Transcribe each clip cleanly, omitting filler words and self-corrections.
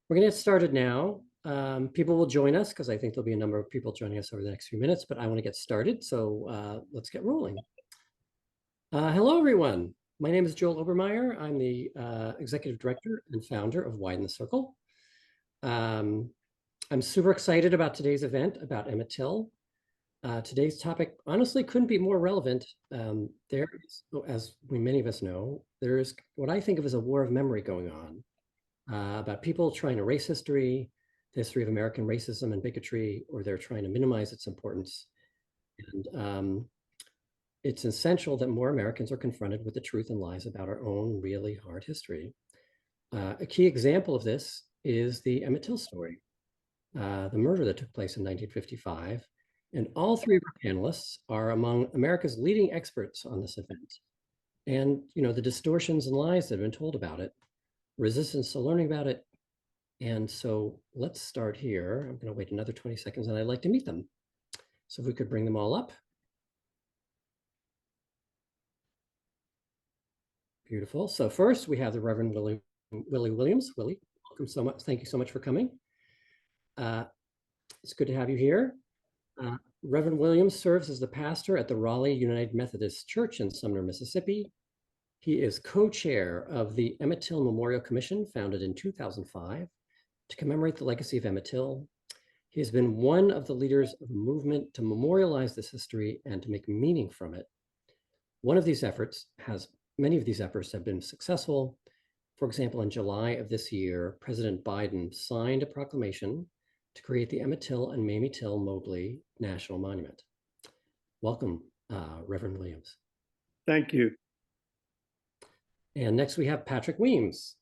We're going to get started now. People will join us because I think there'll be a number of people joining us over the next few minutes, but I want to get started. So let's get rolling. Hello, everyone. My name is Joel Obermeyer. I'm the executive director and founder of Widen the Circle. I'm super excited about today's event about Emmett Till. Today's topic honestly couldn't be more relevant. There is, as many of us know, there is what I think of as a war of memory going on. About people trying to erase history, the history of American racism and bigotry, or they're trying to minimize its importance. And it's essential that more Americans are confronted with the truth and lies about our own really hard history. A key example of this is the Emmett Till story, the murder that took place in 1955. And all three of our panelists are among America's leading experts on this event. And, the distortions and lies that have been told about it, resistance to learning about it. And so let's start here. I'm going to wait another 20 seconds and I'd like to meet them. So if we could bring them all up. Beautiful. So first we have the Reverend Willie Williams. Willie, welcome so much. Thank you so much for coming. It's good to have you here. Reverend Williams serves as the pastor at the Raleigh United Methodist Church in Sumner, Mississippi. He is co-chair of the Emmett Till Memorial Commission, founded in 2005, to commemorate the legacy of Emmett Till. He has been one of the leaders of a movement to memorialize this history and to make meaning from it. Many of these efforts have been successful. For example, in July of this year, President Biden signed a proclamation to create the Emmett Till and Mamie Till Mobley National Monument. Welcome, Reverend Williams. Thank you. And next we have Patrick Weems,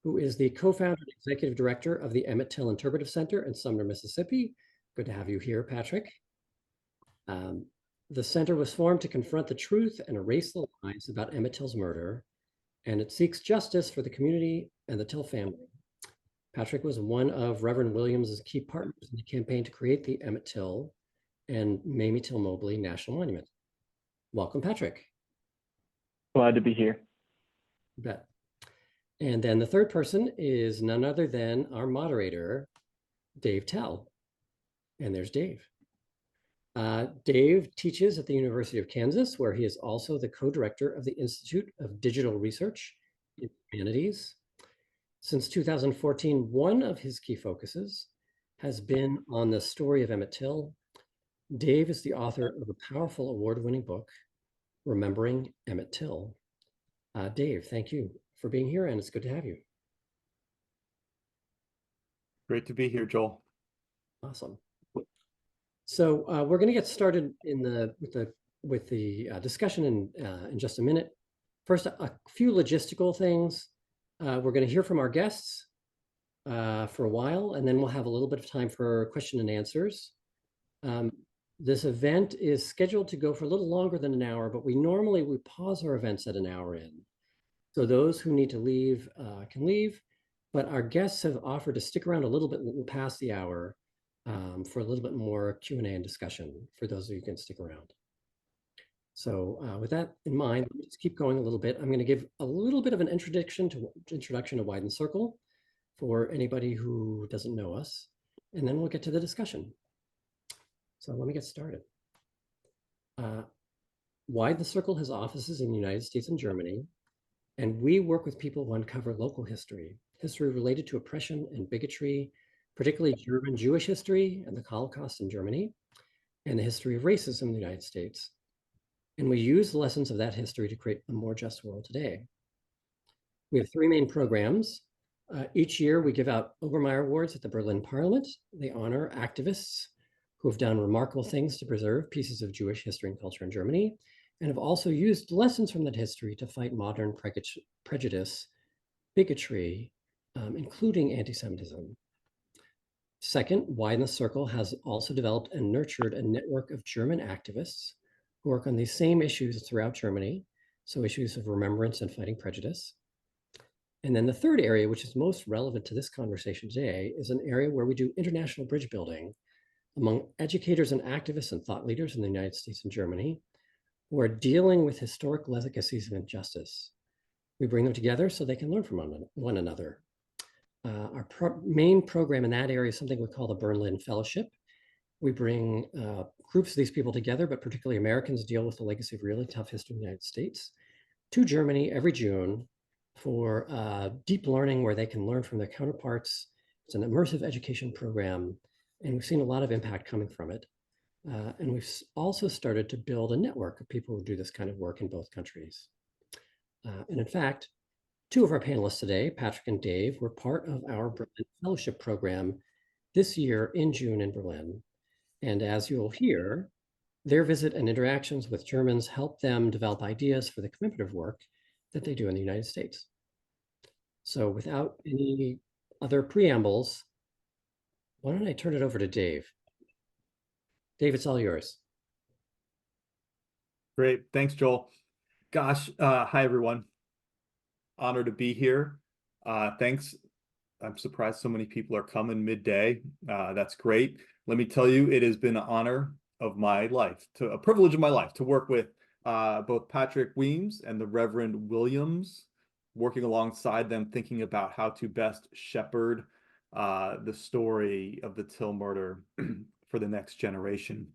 who is the co-founder and executive director of the Emmett Till Interpretive Center in Sumner, Mississippi. Good to have you here, Patrick. The center was formed to confront the truth and erase the lies about Emmett Till's murder, and it seeks justice for the community and the Till family. Patrick was one of Reverend Williams' key partners in the campaign to create the Emmett Till and Mamie Till Mobley National Monument. Welcome, Patrick. Glad to be here. You bet. And then the third person is none other than our moderator, Dave Tell. And there's Dave. Dave teaches at the University of Kansas, where he is also the co-director of the Institute of Digital Research in Humanities. Since 2014, one of his key focuses has been on the story of Emmett Till. Dave is the author of a powerful award-winning book, Remembering Emmett Till. Dave, thank you for being here, and it's good to have you. Great to be here, Joel. Awesome. So we're going to get started with the discussion in just a minute. First, a few logistical things. We're going to hear from our guests for a while, and then we'll have a little bit of time for question and answers. This event is scheduled to go for a little longer than an hour, but we pause our events at an hour in. So those who need to leave can leave, but our guests have offered to stick around a little bit past the hour for a little bit more Q&A and discussion for those of you who can stick around. So with that in mind, let's keep going a little bit. I'm going to give a little bit of an introduction to Widen the Circle for anybody who doesn't know us, and then we'll get to the discussion. So let me get started. Widen the Circle has offices in the United States and Germany, and we work with people who uncover local history related to oppression and bigotry, particularly German Jewish history and the Holocaust in Germany, and the history of racism in the United States. And we use the lessons of that history to create a more just world today. We have three main programs. Each year we give out Obermeyer Awards at the Berlin Parliament. They honor activists who have done remarkable things to preserve pieces of Jewish history and culture in Germany, and have also used lessons from that history to fight modern prejudice, bigotry, including anti-Semitism. Second, Widen the Circle has also developed and nurtured a network of German activists who work on these same issues throughout Germany, so issues of remembrance and fighting prejudice. And then the third area, which is most relevant to this conversation today, is an area where we do international bridge building among educators and activists and thought leaders in the United States and Germany who are dealing with historic legacies of injustice. We bring them together so they can learn from one another. Our main program in that area is something we call the Berlin Fellowship. We bring groups of these people together, but particularly Americans deal with the legacy of really tough history in the United States, to Germany every June for deep learning where they can learn from their counterparts. It's an immersive education program, and we've seen a lot of impact coming from it. And we've also started to build a network of people who do this kind of work in both countries. And in fact, two of our panelists today, Patrick and Dave, were part of our Berlin Fellowship program this year in June in Berlin. And as you'll hear, their visit and interactions with Germans help them develop ideas for the commemorative work that they do in the United States. So without any other preambles, why don't I turn it over to Dave? Dave, it's all yours. Great. Thanks, Joel. Gosh, hi, everyone. Honor to be here. Thanks. I'm surprised so many people are coming midday. That's great. Let me tell you, it has been an honor of my life, a privilege of my life to work with both Patrick Weems and the Reverend Williams, working alongside them, thinking about how to best shepherd the story of the Till murder for the next generation.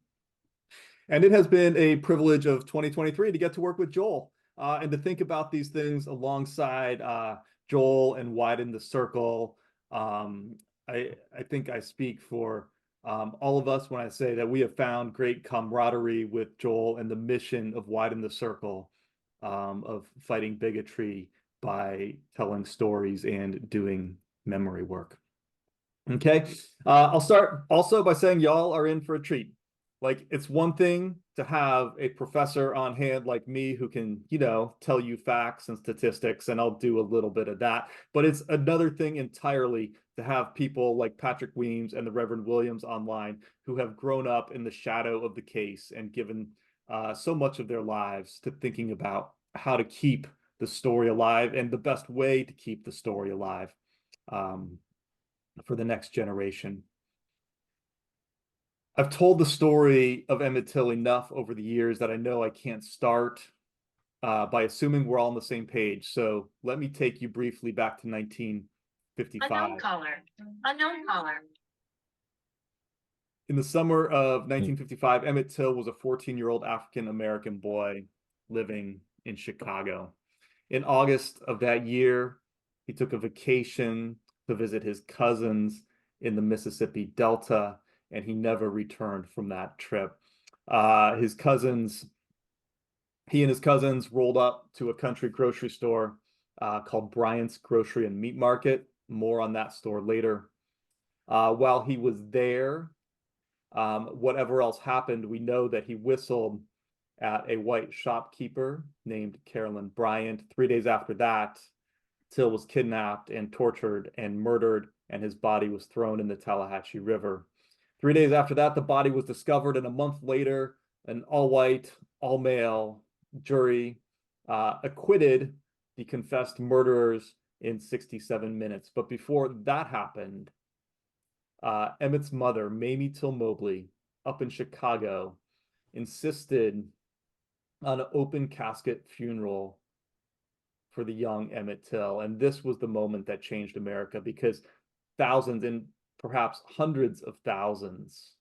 And it has been a privilege of 2023 to get to work with Joel and to think about these things alongside Joel and Widen the Circle. I think I speak for all of us when I say that we have found great camaraderie with Joel and the mission of Widen the Circle of fighting bigotry by telling stories and doing memory work. Okay, I'll start also by saying y'all are in for a treat. Like, it's one thing to have a professor on hand like me who can, tell you facts and statistics, and I'll do a little bit of that. But it's another thing entirely to have people like Patrick Weems and the Reverend Williams online who have grown up in the shadow of the case and given so much of their lives to thinking about how to keep the story alive and the best way to keep the story alive for the next generation. I've told the story of Emmett Till enough over the years that I know I can't start by assuming we're all on the same page. So let me take you briefly back to 1955. Unknown caller. Unknown caller. In the summer of 1955, Emmett Till was a 14-year-old African-American boy living in Chicago. In August of that year, he took a vacation to visit his cousins in the Mississippi Delta, and he never returned from that trip. He and his cousins rolled up to a country grocery store called Bryant's Grocery and Meat Market. More on that store later. While he was there, whatever else happened, we know that he whistled at a white shopkeeper named Carolyn Bryant. 3 days after that, Till was kidnapped and tortured and murdered, and his body was thrown in the Tallahatchie River. 3 days after that, the body was discovered, and a month later, an all-white, all-male jury acquitted the confessed murderers in 67 minutes. But before that happened, Emmett's mother, Mamie Till Mobley, up in Chicago, insisted on an open casket funeral for the young Emmett Till. And this was the moment that changed America, because thousands and perhaps hundreds of thousands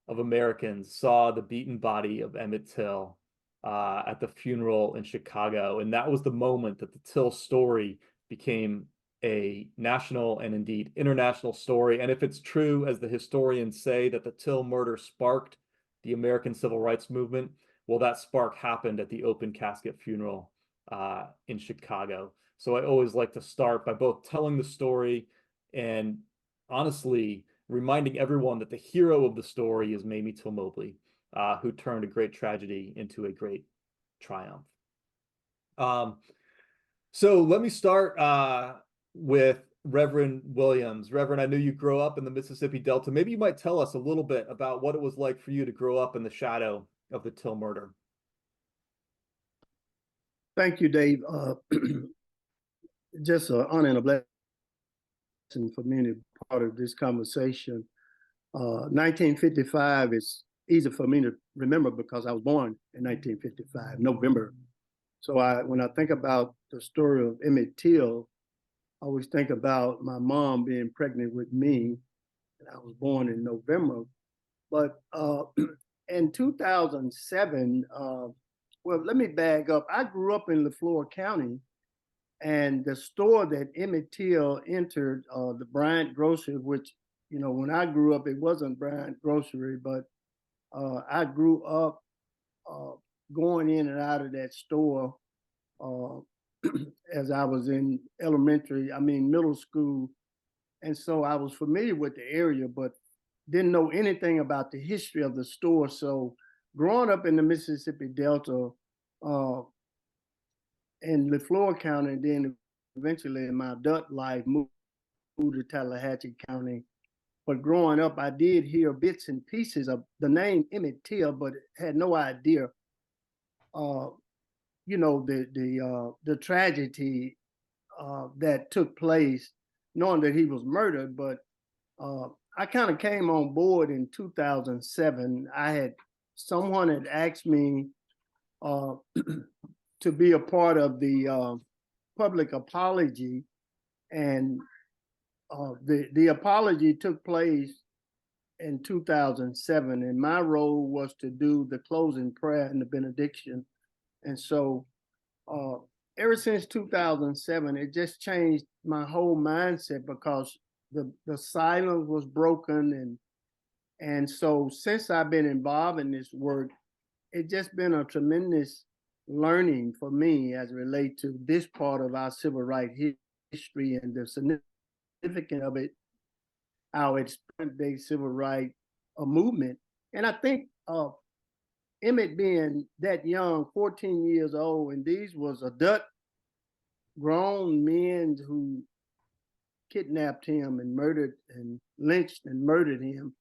of Americans saw the beaten body of Emmett Till at the funeral in Chicago. And that was the moment that the Till story became a national and indeed international story. And if it's true, as the historians say, that the Till murder sparked the American Civil Rights Movement, well, that spark happened at the open casket funeral in Chicago. So I always like to start by both telling the story and honestly reminding everyone that the hero of the story is Mamie Till Mobley, who turned a great tragedy into a great triumph. So let me start with Reverend Williams. Reverend, I knew you grew up in the Mississippi Delta. Maybe you might tell us a little bit about what it was like for you to grow up in the shadow of the Till murder. Thank you, Dave. Just an honor and a blessing for me to be part of this conversation. 1955 is easy for me to remember because I was born in 1955, November. So when I think about the story of Emmett Till, I always think about my mom being pregnant with me, and I was born in November. But in 2007, well, let me back up. I grew up in Leflore County, and the store that Emmett Till entered, the Bryant Grocery, which, you know, when I grew up, it wasn't Bryant Grocery, but I grew up uh, going in and out of that store uh, as I was in middle school. And so I was familiar with the area, but didn't know anything about the history of the store. So growing up in the Mississippi Delta uh, in Leflore County, and then eventually in my adult life moved to Tallahatchie County. But growing up, I did hear bits and pieces of the name Emmett Till, but had no idea, you know, the tragedy that took place, knowing that he was murdered. But I kind of came on board in 2007. Someone had asked me uh, to be a part of the public apology, and the apology took place in 2007, and my role was to do the closing prayer and the benediction. And so uh, ever since 2007, it just changed my whole mindset, because the silence was broken, and so since I've been involved in this work, it's just been a tremendous learning for me as it relates to this part of our civil rights history and the significance of it, our present day civil rights movement. And I think Emmett being that young, 14 years old, and these was adult grown men who kidnapped him and murdered and lynched and murdered him.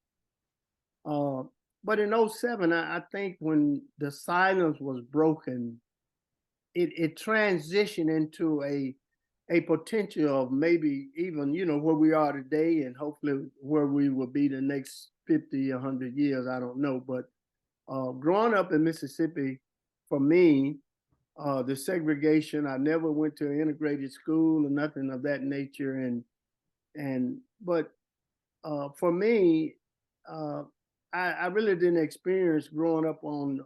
But in 07, I think when the silence was broken, it transitioned into a potential of maybe even, you know, where we are today, and hopefully where we will be the next 50, 100 years, I don't know. But growing up in Mississippi, for me, the segregation, I never went to an integrated school or nothing of that nature. But for me, I really didn't experience growing up on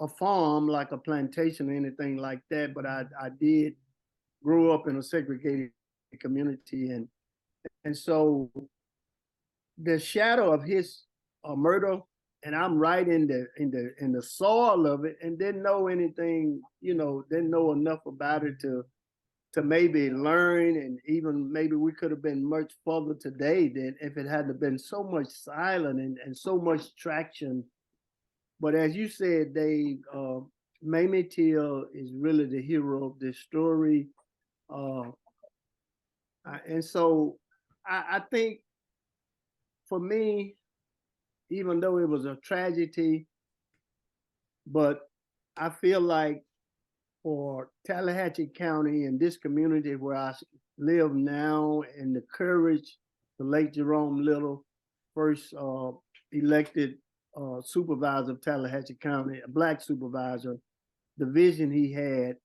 a farm, like a plantation or anything like that. But I did grow up in a segregated community, and so the shadow of his murder, and I'm right in the soil of it, and didn't know anything, you know, didn't know enough about it to maybe learn, and even maybe we could have been much further today than if it hadn't been so much silence and so much traction. But as you said, Dave, Mamie Till is really the hero of this story. And so I think for me, even though it was a tragedy, but I feel like for Tallahatchie County and this community where I live now, and the courage the late Jerome Little, first elected supervisor of Tallahatchie County, a Black supervisor, the vision he had.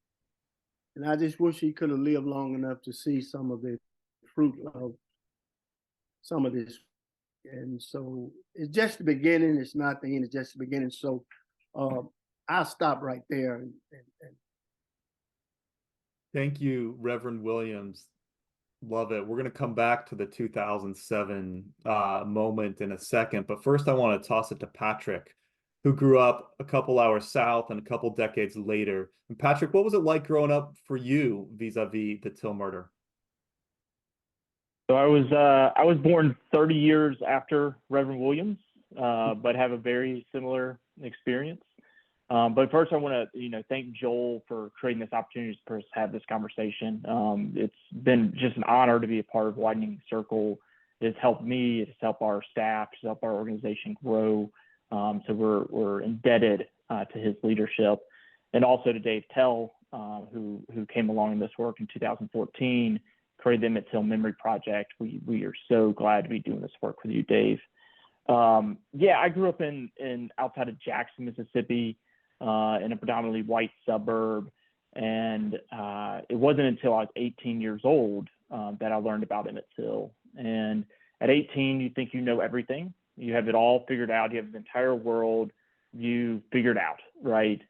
And I just wish he could have lived long enough to see some of the fruit of some of this. And so it's just the beginning. It's not the end. It's just the beginning. So I'll stop right there. And Thank you, Reverend Williams. Love it. We're going to come back to the 2007 moment in a second. But first, I want to toss it to Patrick, who grew up a couple hours south and a couple decades later. And Patrick, what was it like growing up for you vis-a-vis the Till murder? So I was born 30 years after Reverend Williams, but have a very similar experience. But first, I want to thank Joel for creating this opportunity for us to have this conversation. It's been just an honor to be a part of Widening the Circle. It's helped me. It's helped our staff. It's helped our organization grow. So we're indebted to his leadership, and also to Dave Tell, who came along in this work in 2014. Created the Emmett Till Memory Project. We are so glad to be doing this work with you, Dave. I grew up in outside of Jackson, Mississippi, in a predominantly white suburb, and it wasn't until I was 18 years old that I learned about Emmett Till. And at 18, you think you know everything. You have it all figured out. You have the entire world you figured out, right?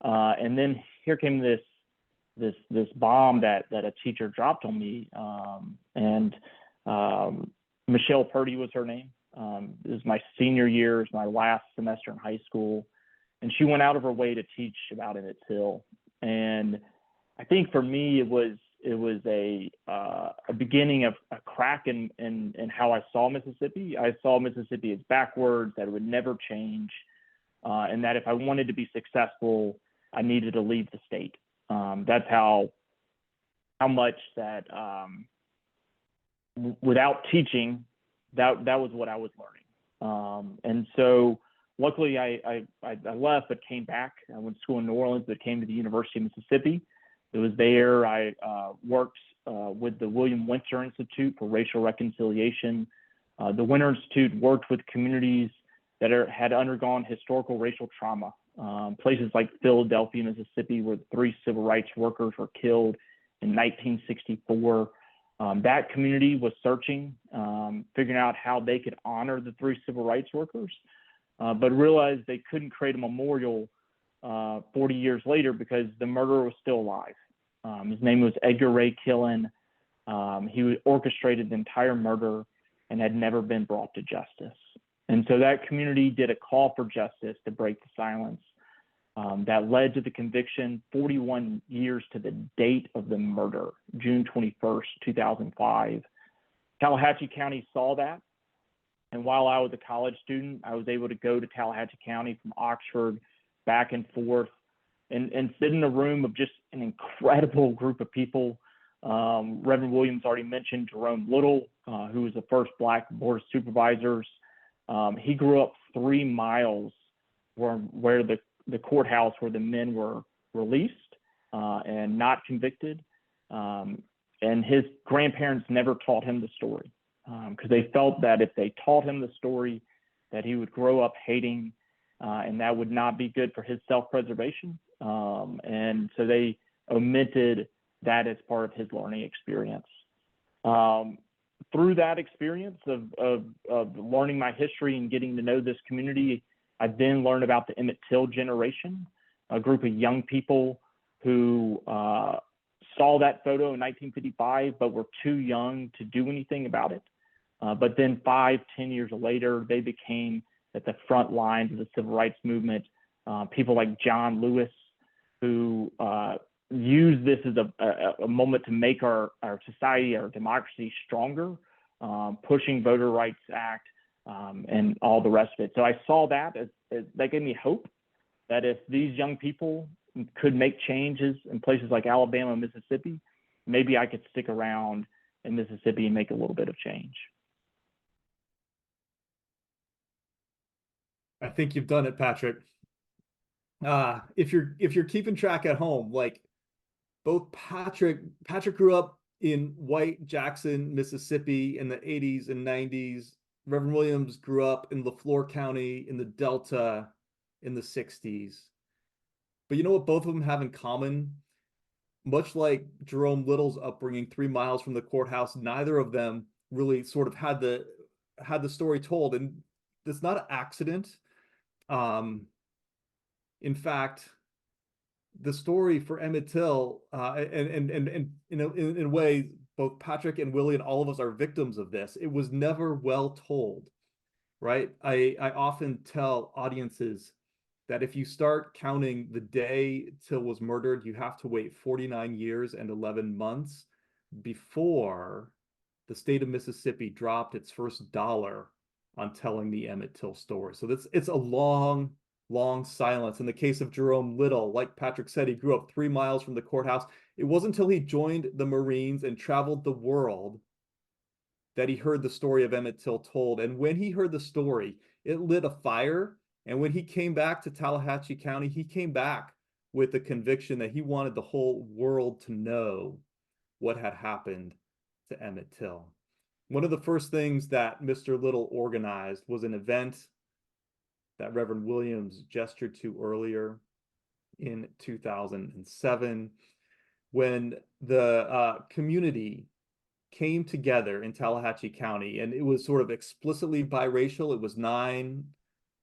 And then here came this bomb that a teacher dropped on me. Michelle Purdy was her name. It was my senior year, it was my last semester in high school. And she went out of her way to teach about Emmett Till. And I think for me, it was a beginning of a crack in how I saw Mississippi. I saw Mississippi as backwards, that it would never change, and that if I wanted to be successful, I needed to leave the state. That's how much that without teaching, that was what I was learning. And so luckily I left, but came back. I went to school in New Orleans, but came to the University of Mississippi. It was there I worked with the William Winter Institute for Racial Reconciliation. The Winter Institute worked with communities that had undergone historical racial trauma. Places like Philadelphia, Mississippi, where 3 civil rights workers were killed in 1964. That community was searching, figuring out how they could honor the 3 civil rights workers, but realized they couldn't create a memorial 40 years later because the murderer was still alive. His name was Edgar Ray Killen. He orchestrated the entire murder and had never been brought to justice. And so that community did a call for justice to break the silence. That led to the conviction 41 years to the date of the murder, June 21st, 2005. Tallahatchie County saw that. And while I was a college student, I was able to go to Tallahatchie County from Oxford back and forth and sit in a room of just an incredible group of people. Reverend Williams already mentioned Jerome Little, who was the first Black board of supervisors. He grew up 3 miles where the courthouse where the men were released and not convicted. And his grandparents never taught him the story because they felt that if they taught him the story, that he would grow up hating, and that would not be good for his self-preservation. And so they omitted that as part of his learning experience. Through that experience of learning my history and getting to know this community, I then learned about the Emmett Till generation, a group of young people who saw that photo in 1955, but were too young to do anything about it. But then 5-10 years later, they became at the front lines of the civil rights movement. People like John Lewis, who used this as a moment to make our society, our democracy stronger, pushing Voter Rights Act, and all the rest of it. So I saw that as that gave me hope that if these young people could make changes in places like Alabama and Mississippi, maybe I could stick around in Mississippi and make a little bit of change. I think you've done it, Patrick. If you're keeping track at home, like both Patrick grew up in White Jackson, Mississippi in the 80s and 90s. Reverend Williams grew up in LaFleur County in the Delta in the 60s. But you know what both of them have in common? Much like Jerome Little's upbringing 3 miles from the courthouse, neither of them really sort of had the story told. And it's not an accident. In fact, the story for Emmett Till, and in a way, both Patrick and Willie and all of us are victims of this. It was never well told, right? I often tell audiences that if you start counting the day Till was murdered, you have to wait 49 years and 11 months before the state of Mississippi dropped its first dollar on telling the Emmett Till story. So it's a long silence. In the case of Jerome Little, like Patrick said, he grew up 3 miles from the courthouse. It wasn't until he joined the Marines and traveled the world that he heard the story of Emmett Till told. And when he heard the story, it lit a fire. And when he came back to Tallahatchie County, he came back with the conviction that he wanted the whole world to know what had happened to Emmett Till. One of the first things that Mr. Little organized was an event that Reverend Williams gestured to earlier in 2007, when the community came together in Tallahatchie County, and it was sort of explicitly biracial. It was 9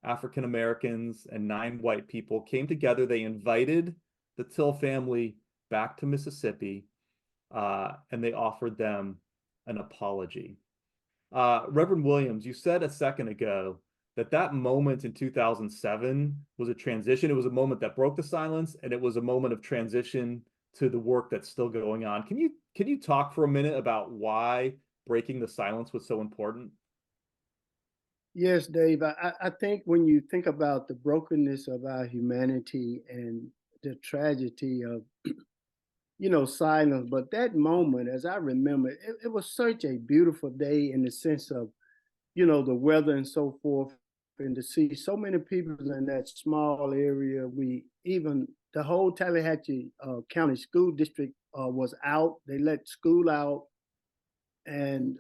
African Americans and 9 white people came together. They invited the Till family back to Mississippi, and they offered them an apology. Reverend Williams, you said a second ago that that moment in 2007 was a transition. It was a moment that broke the silence, and it was a moment of transition to the work that's still going on. Can you talk for a minute about why breaking the silence was so important? Yes, Dave. I think when you think about the brokenness of our humanity and the tragedy of, silence, but that moment, as I remember, it was such a beautiful day in the sense of, the weather and so forth, and to see so many people in that small area. The whole Tallahatchie County School District was out. They let school out. And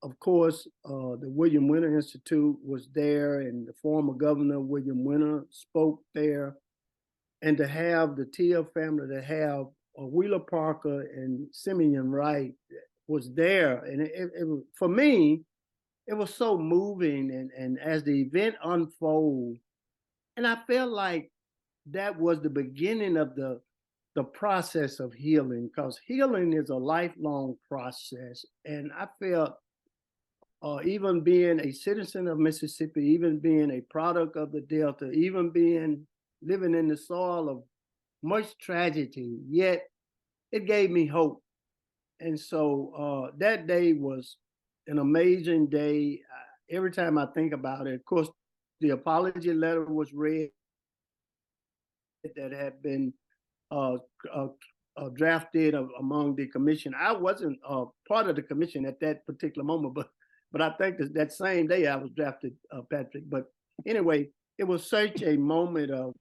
of course, the William Winter Institute was there, and the former governor, William Winter, spoke there. And to have the Till family, to have Wheeler Parker and Simeon Wright was there. And for me, it was so moving. And as the event unfolded, and I felt like that was the beginning of the process of healing, because healing is a lifelong process. And I felt even being a citizen of Mississippi, even being a product of the Delta, even living in the soil of much tragedy, yet it gave me hope. And so that day was an amazing day. Every time I think about it, of course, the apology letter was read that had been drafted among the commission. I wasn't part of the commission at that particular moment, but I think that same day I was drafted, Patrick. But anyway, it was such a moment of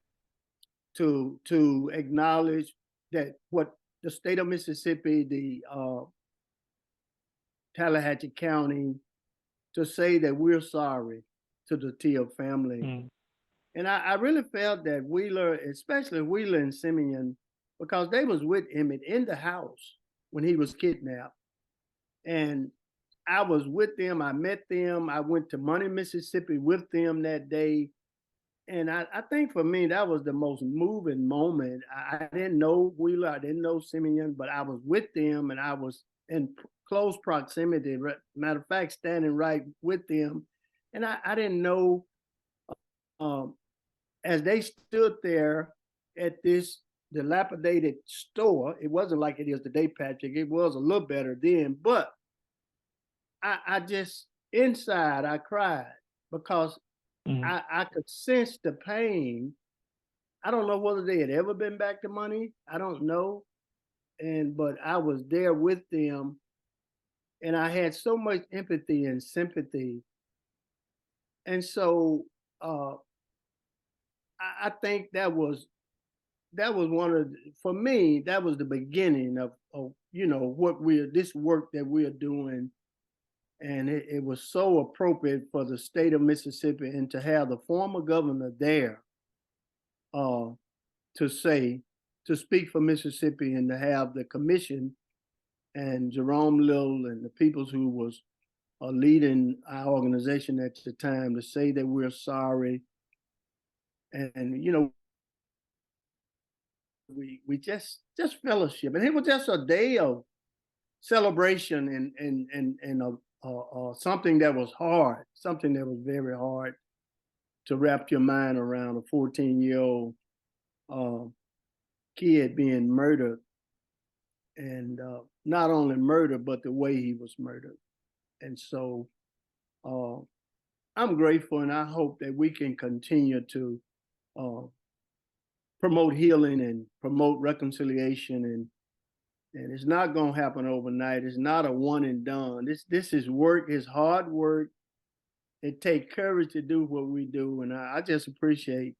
to acknowledge that what the state of Mississippi, the Tallahatchie County, to say that we're sorry to the Till family. Mm. And I really felt that Wheeler, especially Wheeler and Simeon, because they was with Emmett in the house when he was kidnapped. And I was with them. I met them. I went to Money, Mississippi with them that day. And I think for me, that was the most moving moment. I didn't know Wheeler. I didn't know Simeon, but I was with them, and I was in close proximity. Matter of fact, standing right with them. And I didn't know, as they stood there at this dilapidated store, it wasn't like it is today, Patrick. It was a little better then, but I just, inside, I cried because I could sense the pain. I don't know whether they had ever been back to Money. I don't know. But I was there with them, and I had so much empathy and sympathy. And so I think that was one for me, that was the beginning of what this work that we're doing. And it was so appropriate for the state of Mississippi, and to have the former governor there to speak for Mississippi, and to have the commission and Jerome Little and the people who was leading our organization at the time to say that we're sorry. And we just fellowship, and it was just a day of celebration and something that was hard, something that was very hard to wrap your mind around, a 14-year-old kid being murdered, and not only murdered, but the way he was murdered. And so I'm grateful, and I hope that we can continue to promote healing and promote reconciliation. And it's not going to happen overnight. It's not a one and done. This is work. It's hard work. It takes courage to do what we do. And I just appreciate,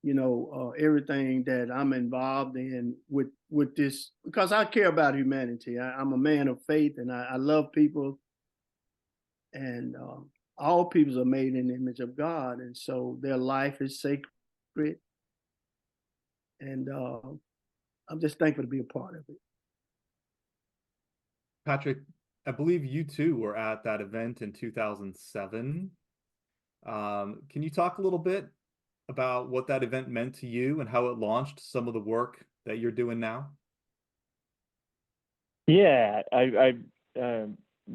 everything that I'm involved in with this, because I care about humanity. I'm a man of faith, and I love people. And all people are made in the image of God. And so their life is sacred. And I'm just thankful to be a part of it. Patrick, I believe you too were at that event in 2007. Can you talk a little bit about what that event meant to you and how it launched some of the work that you're doing now? Yeah,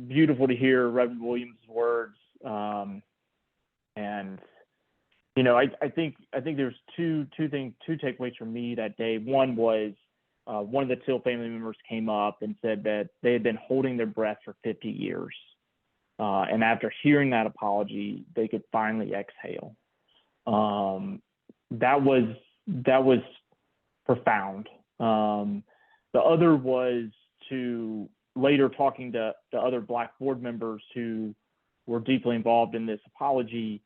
beautiful to hear Reverend Williams' words. And I think there's two takeaways from me that day. One was one of the Till family members came up and said that they had been holding their breath for 50 years. And after hearing that apology, they could finally exhale. That was profound. The other was to later talking to other Black board members who were deeply involved in this apology.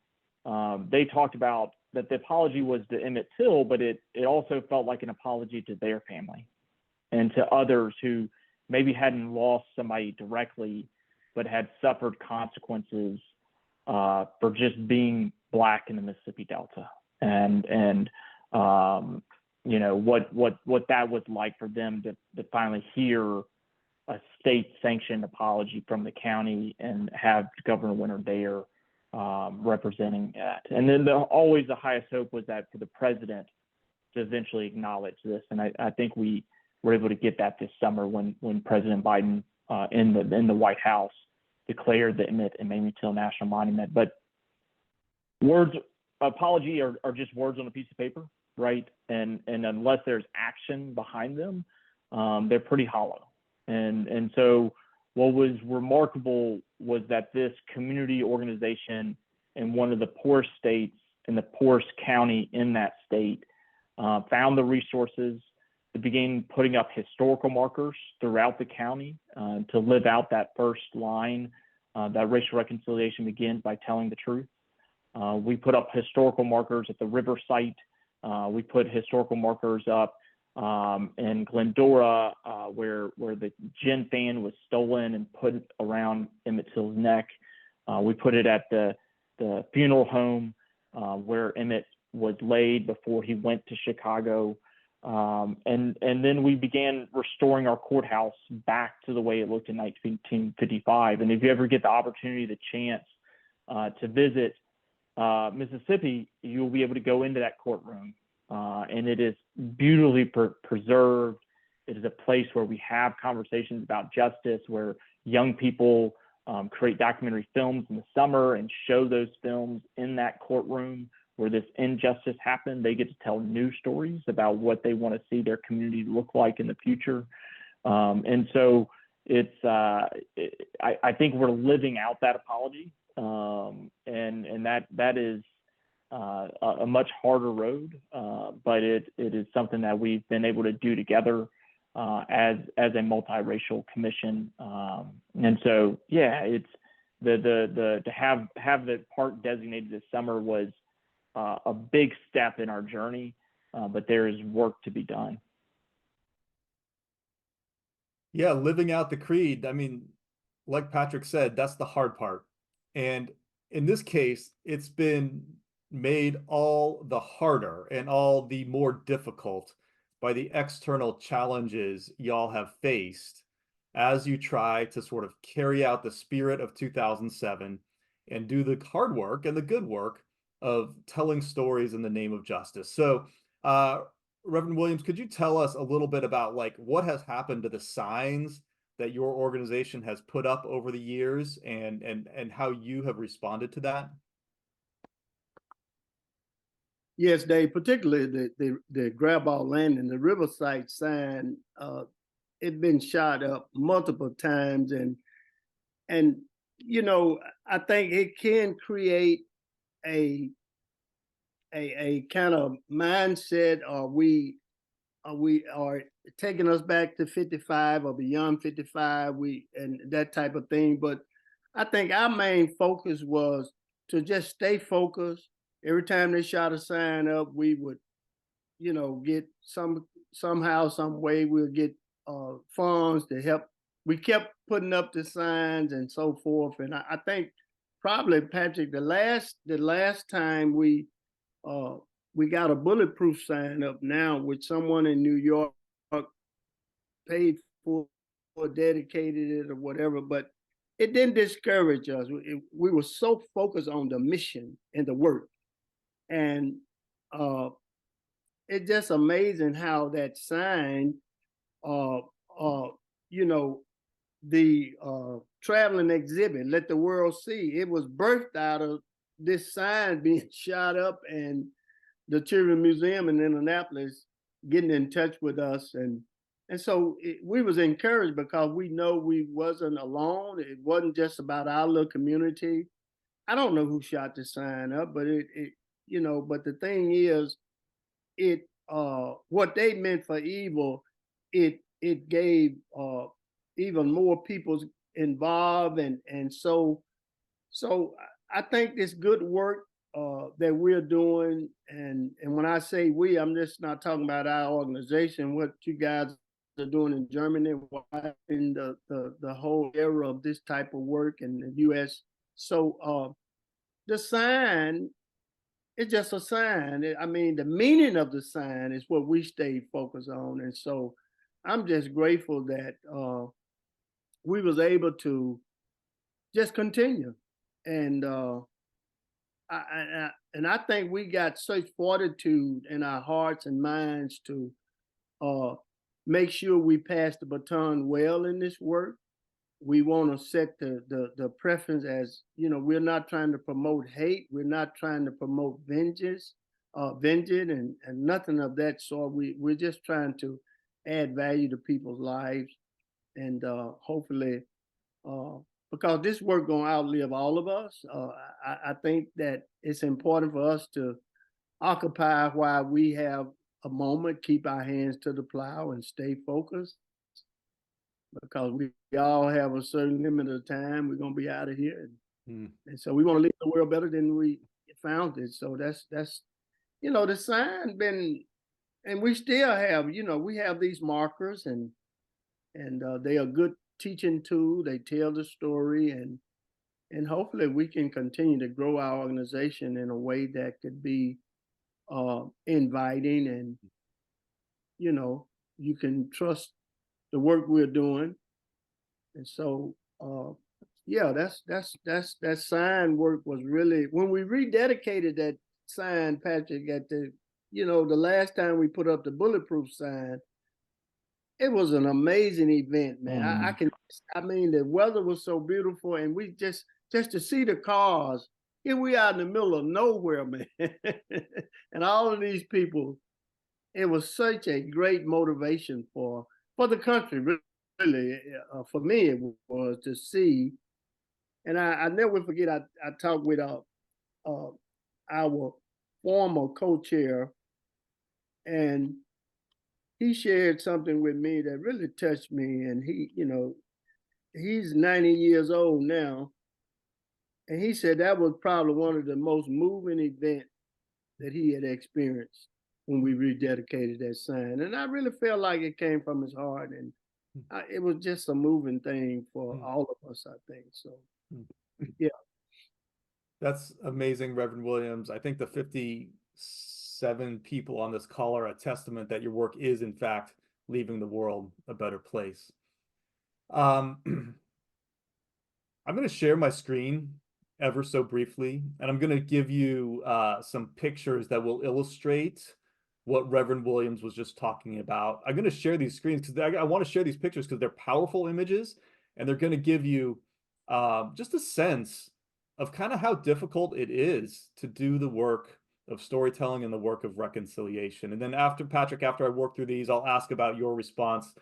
They talked about that the apology was to Emmett Till, but it also felt like an apology to their family and to others who maybe hadn't lost somebody directly, but had suffered consequences for just being Black in the Mississippi Delta, and what that was like for them to finally hear a state-sanctioned apology from the county and have Governor Winter there representing that. And then always the highest hope was that for the president to eventually acknowledge this. And I think we were able to get that this summer when President Biden in the White House declared the Emmett and Mamie Till National Monument. But words, apology are just words on a piece of paper, right? And unless there's action behind them, they're pretty hollow. And so what was remarkable was that this community organization in one of the poorest states in the poorest county in that state found the resources to begin putting up historical markers throughout the county to live out that first line that racial reconciliation begins by telling the truth. We put up historical markers at the river site. We put historical markers up in Glendora, where the gin fan was stolen and put around Emmett Till's neck. We put it at the funeral home where Emmett was laid before he went to Chicago. And then we began restoring our courthouse back to the way it looked in 1955. And if you ever get the opportunity, the chance to visit Mississippi, you'll be able to go into that courtroom. And it is beautifully preserved. It is a place where we have conversations about justice, where young people create documentary films in the summer and show those films in that courtroom where this injustice happened. They get to tell new stories about what they want to see their community look like in the future. And so it's, I think we're living out that apology. And that is a much harder road, but it is something that we've been able to do together as a multiracial commission. And so, yeah, it's to have the park designated this summer was a big step in our journey, but there is work to be done. Yeah, living out the creed. I mean, like Patrick said, that's the hard part. And in this case, it's been made all the harder and all the more difficult by the external challenges y'all have faced as you try to sort of carry out the spirit of 2007 and do the hard work and the good work of telling stories in the name of justice. So, Reverend Williams, could you tell us a little bit about like what has happened to the signs that your organization has put up over the years and how you have responded to that? Yes, Dave, particularly the grab all landing, the Riverside sign, it's been shot up multiple times, and I think it can create a kind of mindset, or we are taking us back to 55 or beyond 55, and that type of thing. But I think our main focus was to just stay focused. Every time they shot a sign up, we would, get somehow, some way, we'll get funds to help. We kept putting up the signs and so forth. And I think probably, Patrick, the last time we got a bulletproof sign up now, which someone in New York paid for dedicated it or whatever, but it didn't discourage us. We were so focused on the mission and the work. And it's just amazing how that sign, uh, you know, the traveling exhibit, Let the World See, it was birthed out of this sign being shot up and the Children's Museum in Indianapolis getting in touch with us. And so we was encouraged because we know we wasn't alone. It wasn't just about our little community. I don't know who shot the sign up, but it but the thing is, what they meant for evil, it gave even more people involved, and so I think this good work that we're doing, and when I say we, I'm just not talking about our organization, what you guys are doing in Germany, in the whole era of this type of work in the U.S. So the sign is just a sign. I mean, the meaning of the sign is what we stay focused on, and so I'm just grateful that we was able to just continue, and I think we got such fortitude in our hearts and minds to make sure we pass the baton well in this work. We want to set the preference as, we're not trying to promote hate. We're not trying to promote vengeance and nothing of that sort. We're just trying to add value to people's lives, and hopefully, because this work gonna outlive all of us. I think that it's important for us to occupy while we have a moment, keep our hands to the plow and stay focused, because we all have a certain limit of time. We're gonna be out of here, and so we want to leave the world better than we found it. So that's the sign been, and we still have, we have these markers, and they are good teaching tool. They tell the story, and hopefully we can continue to grow our organization in a way that could be inviting, and you can trust the work we're doing. And so yeah, that sign work was really, when we rededicated that sign, Patrick, at the last time we put up the bulletproof sign, it was an amazing event, man. I mean, the weather was so beautiful, and we just to see the cars. Here we are in the middle of nowhere, man. And all of these people, it was such a great motivation for the country, really. For me, it was to see. And I never forget, I talked with our former co-chair, and he shared something with me that really touched me. And he's 90 years old now. And he said that was probably one of the most moving events that he had experienced when we rededicated that sign. And I really felt like it came from his heart. And it was just a moving thing for all of us, I think. So, yeah. That's amazing, Reverend Williams. I think the 57 people on this call are a testament that your work is, in fact, leaving the world a better place. I'm going to share my screen ever so briefly, and I'm going to give you some pictures that will illustrate what Reverend Williams was just talking about. I'm going to share these screens because I want to share these pictures because they're powerful images, and they're going to give you just a sense of kind of how difficult it is to do the work of storytelling and the work of reconciliation. And then after, Patrick, after I work through these, I'll ask about your response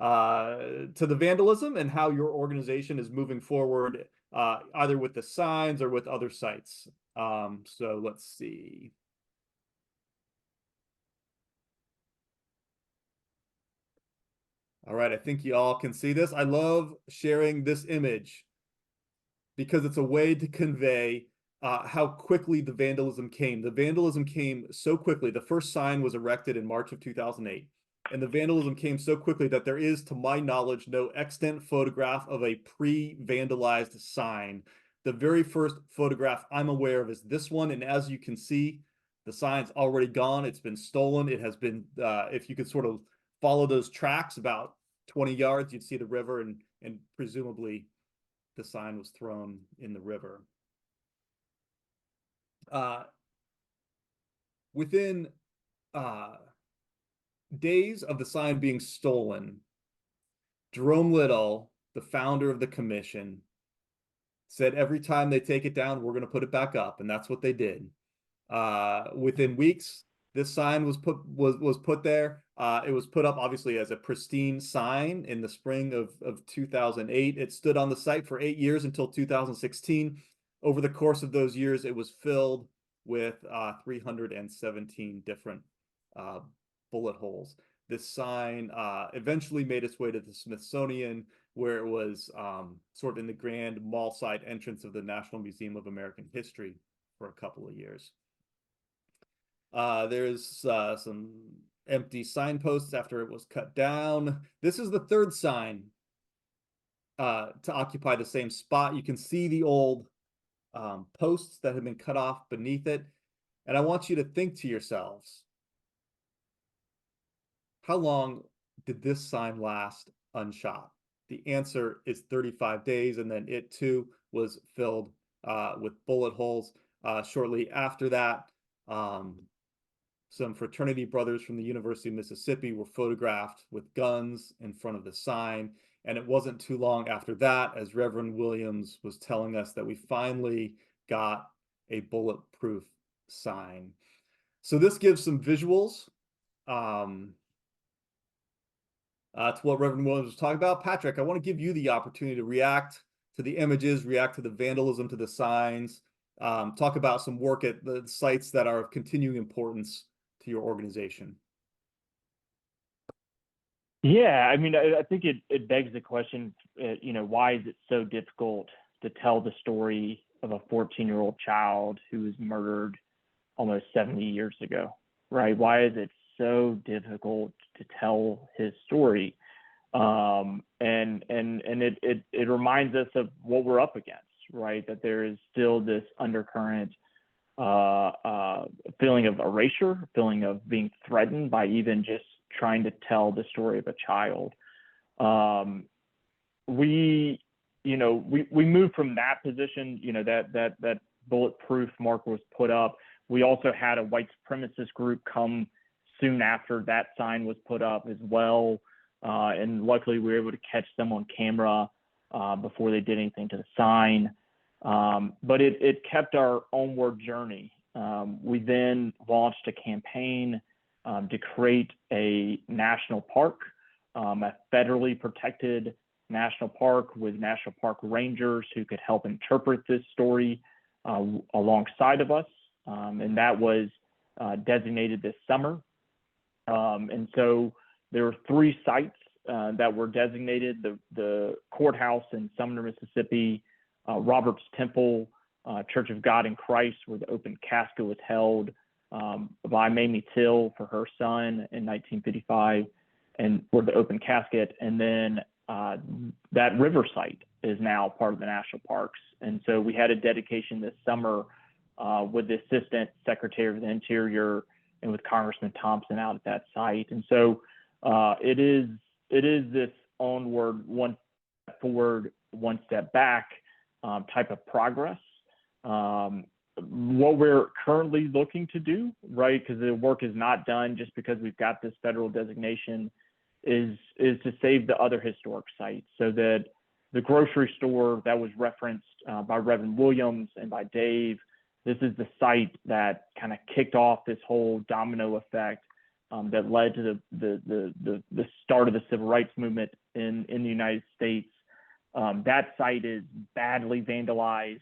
to the vandalism and how your organization is moving forward, either with the signs or with other sites. So let's see. All right, I think you all can see this. I love sharing this image because it's a way to convey how quickly the vandalism came. The vandalism came so quickly. The first sign was erected in March of 2008, and the vandalism came so quickly that there is, to my knowledge, no extant photograph of a pre-vandalized sign. The very first photograph I'm aware of is this one, and as you can see, the sign's already gone. It's been stolen. It has been, if you could sort of follow those tracks, about 20 yards, you'd see the river, and presumably the sign was thrown in the river. Within days of the sign being stolen, Jerome Little, the founder of the commission, said every time they take it down, we're going to put it back up, and that's what they did. Within weeks, this sign was put there. It was put up obviously as a pristine sign in the spring of 2008. It stood on the site for 8 years until 2016. Over the course of those years, it was filled with 317 different bullet holes. This sign eventually made its way to the Smithsonian, where it was sort of in the grand mall side entrance of the National Museum of American History for a couple of years. There's some empty signposts after it was cut down. This is the third sign to occupy the same spot. You can see the old posts that have been cut off beneath it. And I want you to think to yourselves, how long did this sign last unshot? The answer is 35 days, and then it too was filled with bullet holes. Shortly after that, some fraternity brothers from the University of Mississippi were photographed with guns in front of the sign. And it wasn't too long after that, as Reverend Williams was telling us, that we finally got a bulletproof sign. So this gives some visuals to what Reverend Williams was talking about. Patrick, I want to give you the opportunity to react to the images, react to the vandalism, to the signs, talk about some work at the sites that are of continuing importance to your organization. Yeah, I mean, I think it begs the question, why is it so difficult to tell the story of a 14-year-old child who was murdered almost 70 years ago, right? Why is it so difficult to tell his story? And it reminds us of what we're up against, right? That there is still this undercurrent feeling of erasure, feeling of being threatened by even just trying to tell the story of a child. We moved from that position, that bulletproof marker was put up. We also had a white supremacist group come soon after that sign was put up as well. And luckily we were able to catch them on camera before they did anything to the sign. But it kept our onward journey. We then launched a campaign to create a national park, a federally protected national park with national park rangers who could help interpret this story alongside of us. And that was designated this summer. And so there were 3 sites that were designated: the courthouse in Sumner, Mississippi, Roberts Temple, Church of God in Christ, where the open casket was held by Mamie Till for her son in 1955, and for the open casket. And then that river site is now part of the national parks. And so we had a dedication this summer with the Assistant Secretary of the Interior and with Congressman Thompson out at that site. And so it is this onward, one step forward, one step back type of progress. What we're currently looking to do, right, because the work is not done just because we've got this federal designation, is to save the other historic sites, so that the grocery store that was referenced by Reverend Williams and by Dave, this is the site that kind of kicked off this whole domino effect that led to the start of the civil rights movement in the United States. That site is badly vandalized,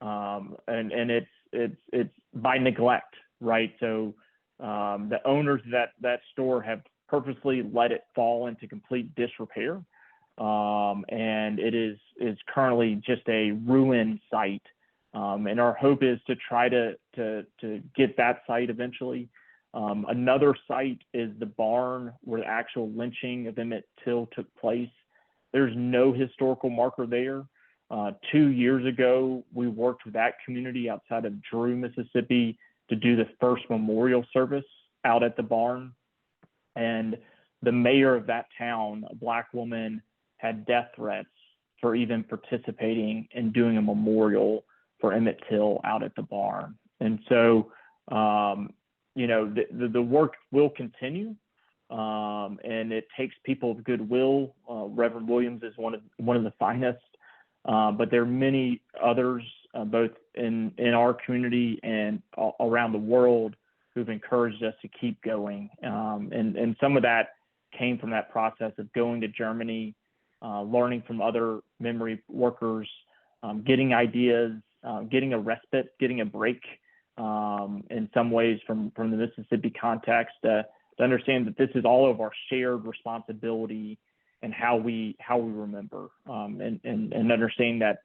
and it's by neglect, right? So the owners of that store have purposely let it fall into complete disrepair, and it is currently just a ruined site. And our hope is to try to get that site eventually. Another site is the barn where the actual lynching of Emmett Till took place. There's no historical marker there. 2 years ago, we worked with that community outside of Drew, Mississippi, to do the first memorial service out at the barn. And the mayor of that town, a Black woman, had death threats for even participating in doing a memorial for Emmett Till out at the barn. And so, the work will continue, and it takes people of goodwill. Reverend Williams is one of the finest, but there are many others, both in our community and around the world, who've encouraged us to keep going. And some of that came from that process of going to Germany, learning from other memory workers, getting ideas, getting a respite, getting a break, in some ways from the Mississippi context, to understand that this is all of our shared responsibility and how we remember, and understanding that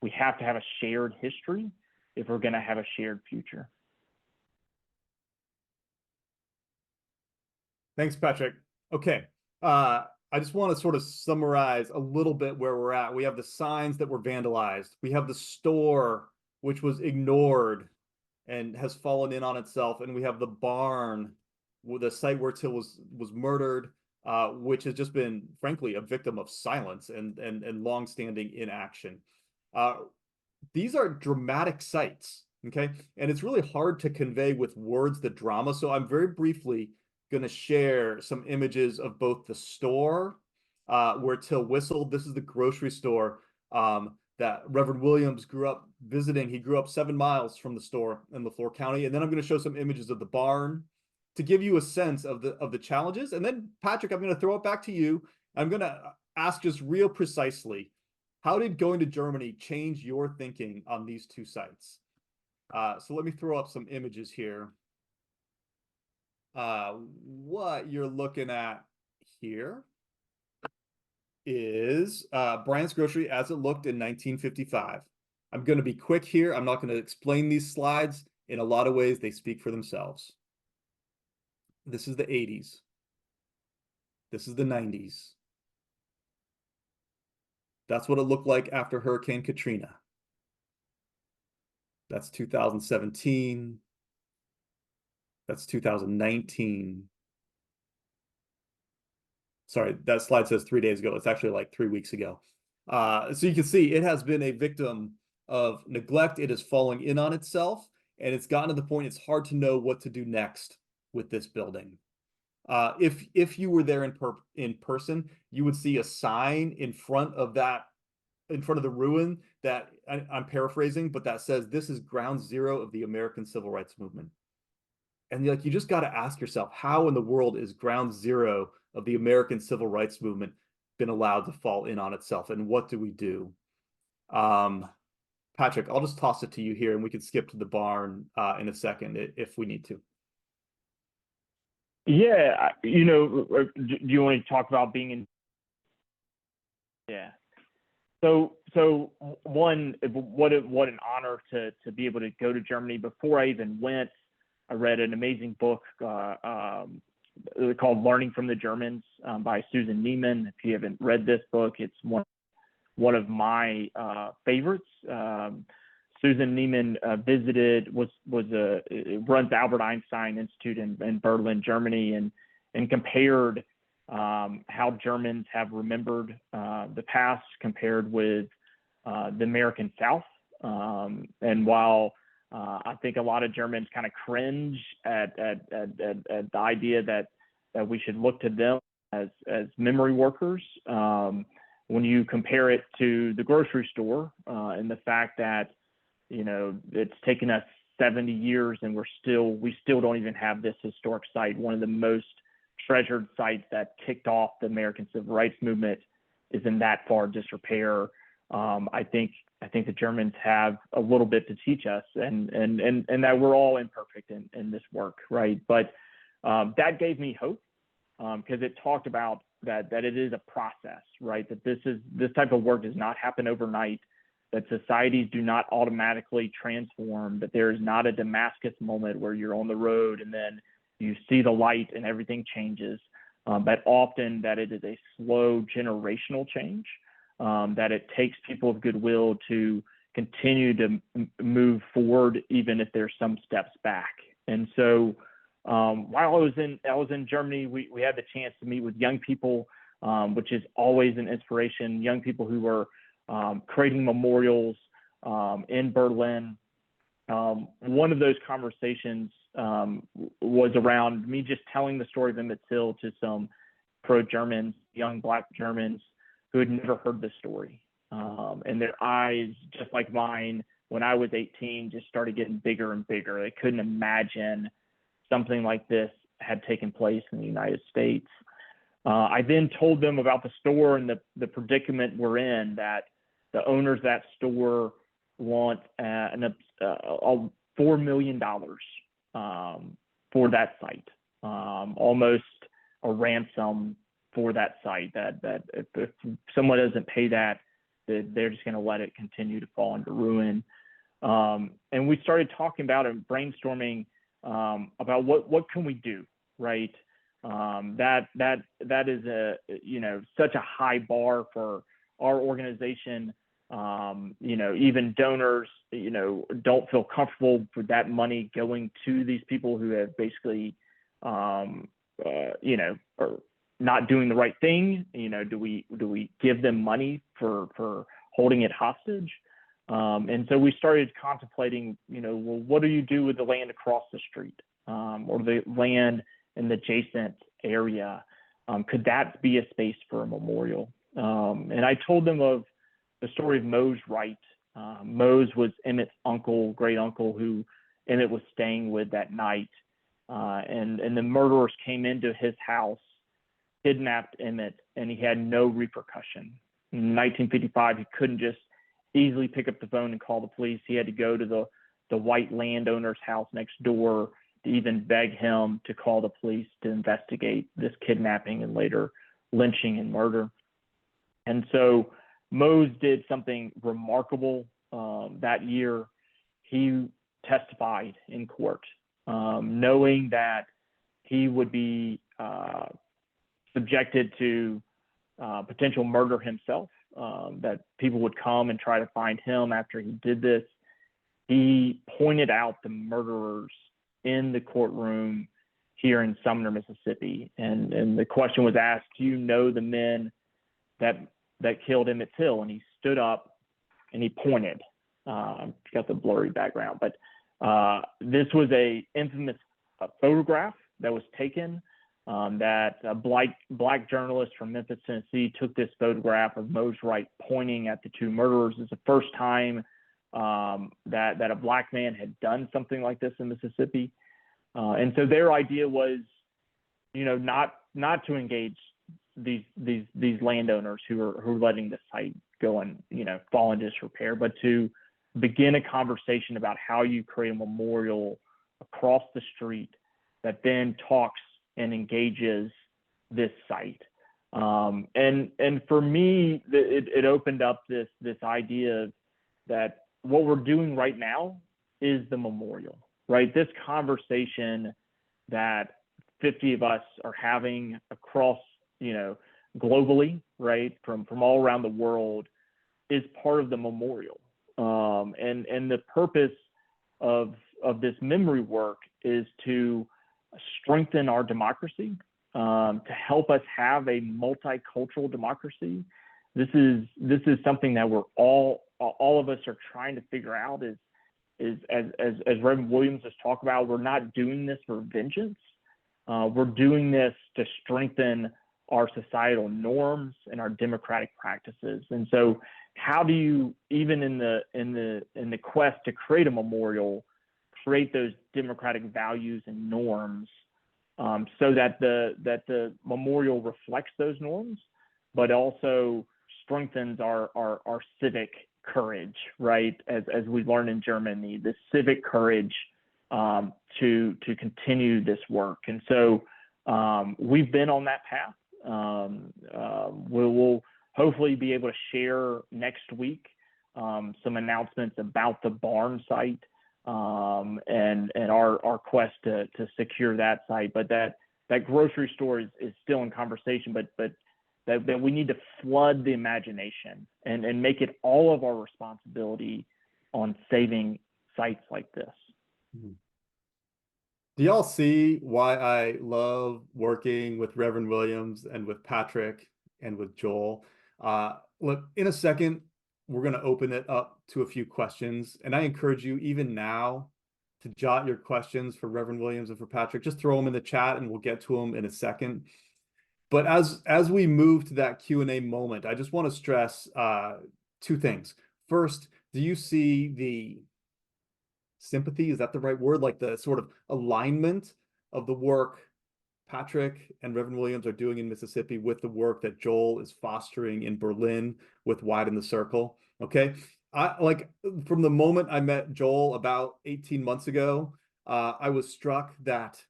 we have to have a shared history if we're going to have a shared future. Thanks, Patrick. Okay. I just want to sort of summarize a little bit where we're at. We have the signs that were vandalized. We have the store, which was ignored and has fallen in on itself. And we have the barn, the site where Till was murdered, which has just been, frankly, a victim of silence and longstanding inaction. These are dramatic sites, okay? And it's really hard to convey with words the drama. So I'm very briefly going to share some images of both the store where Till whistled. This is the grocery store that Reverend Williams grew up visiting. He grew up 7 miles from the store in LaFleur County. And then I'm going to show some images of the barn to give you a sense of the challenges. And then, Patrick, I'm going to throw it back to you. I'm going to ask just real precisely, how did going to Germany change your thinking on these two sites? So let me throw up some images here. What you're looking at here is Bryant's Grocery as it looked in 1955. I'm going to be quick here. I'm not going to explain these slides. In a lot of ways, they speak for themselves. This is the 80s. This is the 90s. That's what it looked like after Hurricane Katrina. That's 2017. That's 2019. Sorry, that slide says 3 days ago. It's actually like 3 weeks ago. So you can see it has been a victim of neglect. It is falling in on itself, and it's gotten to the point it's hard to know what to do next with this building. If you were there in person, you would see a sign in front of the ruin that I'm paraphrasing, but that says this is ground zero of the American Civil Rights Movement. And you just got to ask yourself, how in the world is ground zero of the American Civil Rights Movement been allowed to fall in on itself? And what do we do? Patrick, I'll just toss it to you here, and we can skip to the barn in a second if we need to. Yeah, do you want to talk about being in? Yeah. So one, what an honor to be able to go to Germany. Before I even went, I read an amazing book called Learning from the Germans by Susan Neiman. If you haven't read this book, it's one of my favorites. Susan Neiman runs Albert Einstein Institute in Berlin, Germany, and compared how Germans have remembered the past compared with the American South. And while I think a lot of Germans kind of cringe at the idea that we should look to them as memory workers, when you compare it to the grocery store and the fact that it's taken us 70 years and we still don't even have this historic site. One of the most treasured sites that kicked off the American Civil Rights Movement is in that far disrepair. I think the Germans have a little bit to teach us, and that we're all imperfect in this work, right? But that gave me hope because it talked about that it is a process, right? That this type of work does not happen overnight. That societies do not automatically transform. That there is not a Damascus moment where you're on the road and then you see the light and everything changes. But often that it is a slow generational change. That it takes people of goodwill to continue to move forward, even if there's some steps back. And so while I was in Germany, we had the chance to meet with young people, which is always an inspiration. Young people who were creating memorials in Berlin. One of those conversations was around me just telling the story of Emmett Till to some pro-Germans, young Black Germans who had never heard the story. And their eyes, just like mine, when I was 18, just started getting bigger and bigger. They couldn't imagine something like this had taken place in the United States. I then told them about the store and the predicament we're in, that the owners of that store want $4 million for that site, almost a ransom for that site, that if someone doesn't pay that, they're just going to let it continue to fall into ruin. And we started talking about and brainstorming about what can we do, right? That is such a high bar for our organization. Even donors, don't feel comfortable with that money going to these people who have basically, are not doing the right thing. Do we give them money for holding it hostage? And so we started contemplating, well, what do you do with the land across the street, or the land in the adjacent area? Could that be a space for a memorial? And I told them of the story of Mose Wright. Mose was Emmett's great uncle, who Emmett was staying with that night. And the murderers came into his house, kidnapped Emmett, and he had no repercussion. In 1955, he couldn't just easily pick up the phone and call the police. He had to go to the white landowner's house next door to even beg him to call the police to investigate this kidnapping and later lynching and murder. And so Mose did something remarkable that year. He testified in court, knowing that he would be subjected to potential murder himself, that people would come and try to find him after he did this. He pointed out the murderers in the courtroom here in Sumner, Mississippi. And the question was asked, do you know the men that killed Emmett Till? And he stood up and he pointed. Got the blurry background, but this was a infamous photograph that was taken. That a black journalist from Memphis, Tennessee, took this photograph of Mose Wright pointing at the two murderers. It's the first time that a black man had done something like this in Mississippi. And so their idea was, not to engage these landowners who are letting the site go and fall into disrepair, but to begin a conversation about how you create a memorial across the street that then talks and engages this site. And for me, it opened up this idea that what we're doing right now is the memorial, right? This conversation that 50 of us are having across, globally, right, from all around the world, is part of the memorial. And the purpose of this memory work is to strengthen our democracy, to help us have a multicultural democracy. This is something that we're all of us are trying to figure out. Is as Reverend Williams has talked about, we're not doing this for vengeance. We're doing this to strengthen our societal norms and our democratic practices. And so, how do you, even in the quest to create a memorial, create those democratic values and norms, so that the memorial reflects those norms, but also strengthens our civic courage, right? As we learned in Germany, the civic courage to continue this work. And so we've been on that path. We'll hopefully be able to share next week some announcements about the barn site, and our quest to secure that site. But that grocery store is still in conversation, but that we need to flood the imagination and make it all of our responsibility on saving sites like this. Do y'all see why I love working with Reverend Williams and with Patrick and with Joel? Look, in a second, we're going to open it up to a few questions. And I encourage you, even now, to jot your questions for Reverend Williams and for Patrick. Just throw them in the chat and we'll get to them in a second. But as we move to that Q&A moment, I just want to stress two things. First, do you see the sympathy? Is that the right word? Like the sort of alignment of the work Patrick and Reverend Williams are doing in Mississippi with the work that Joel is fostering in Berlin with Widen the Circle. Okay. From the moment I met Joel about 18 months ago, I was struck that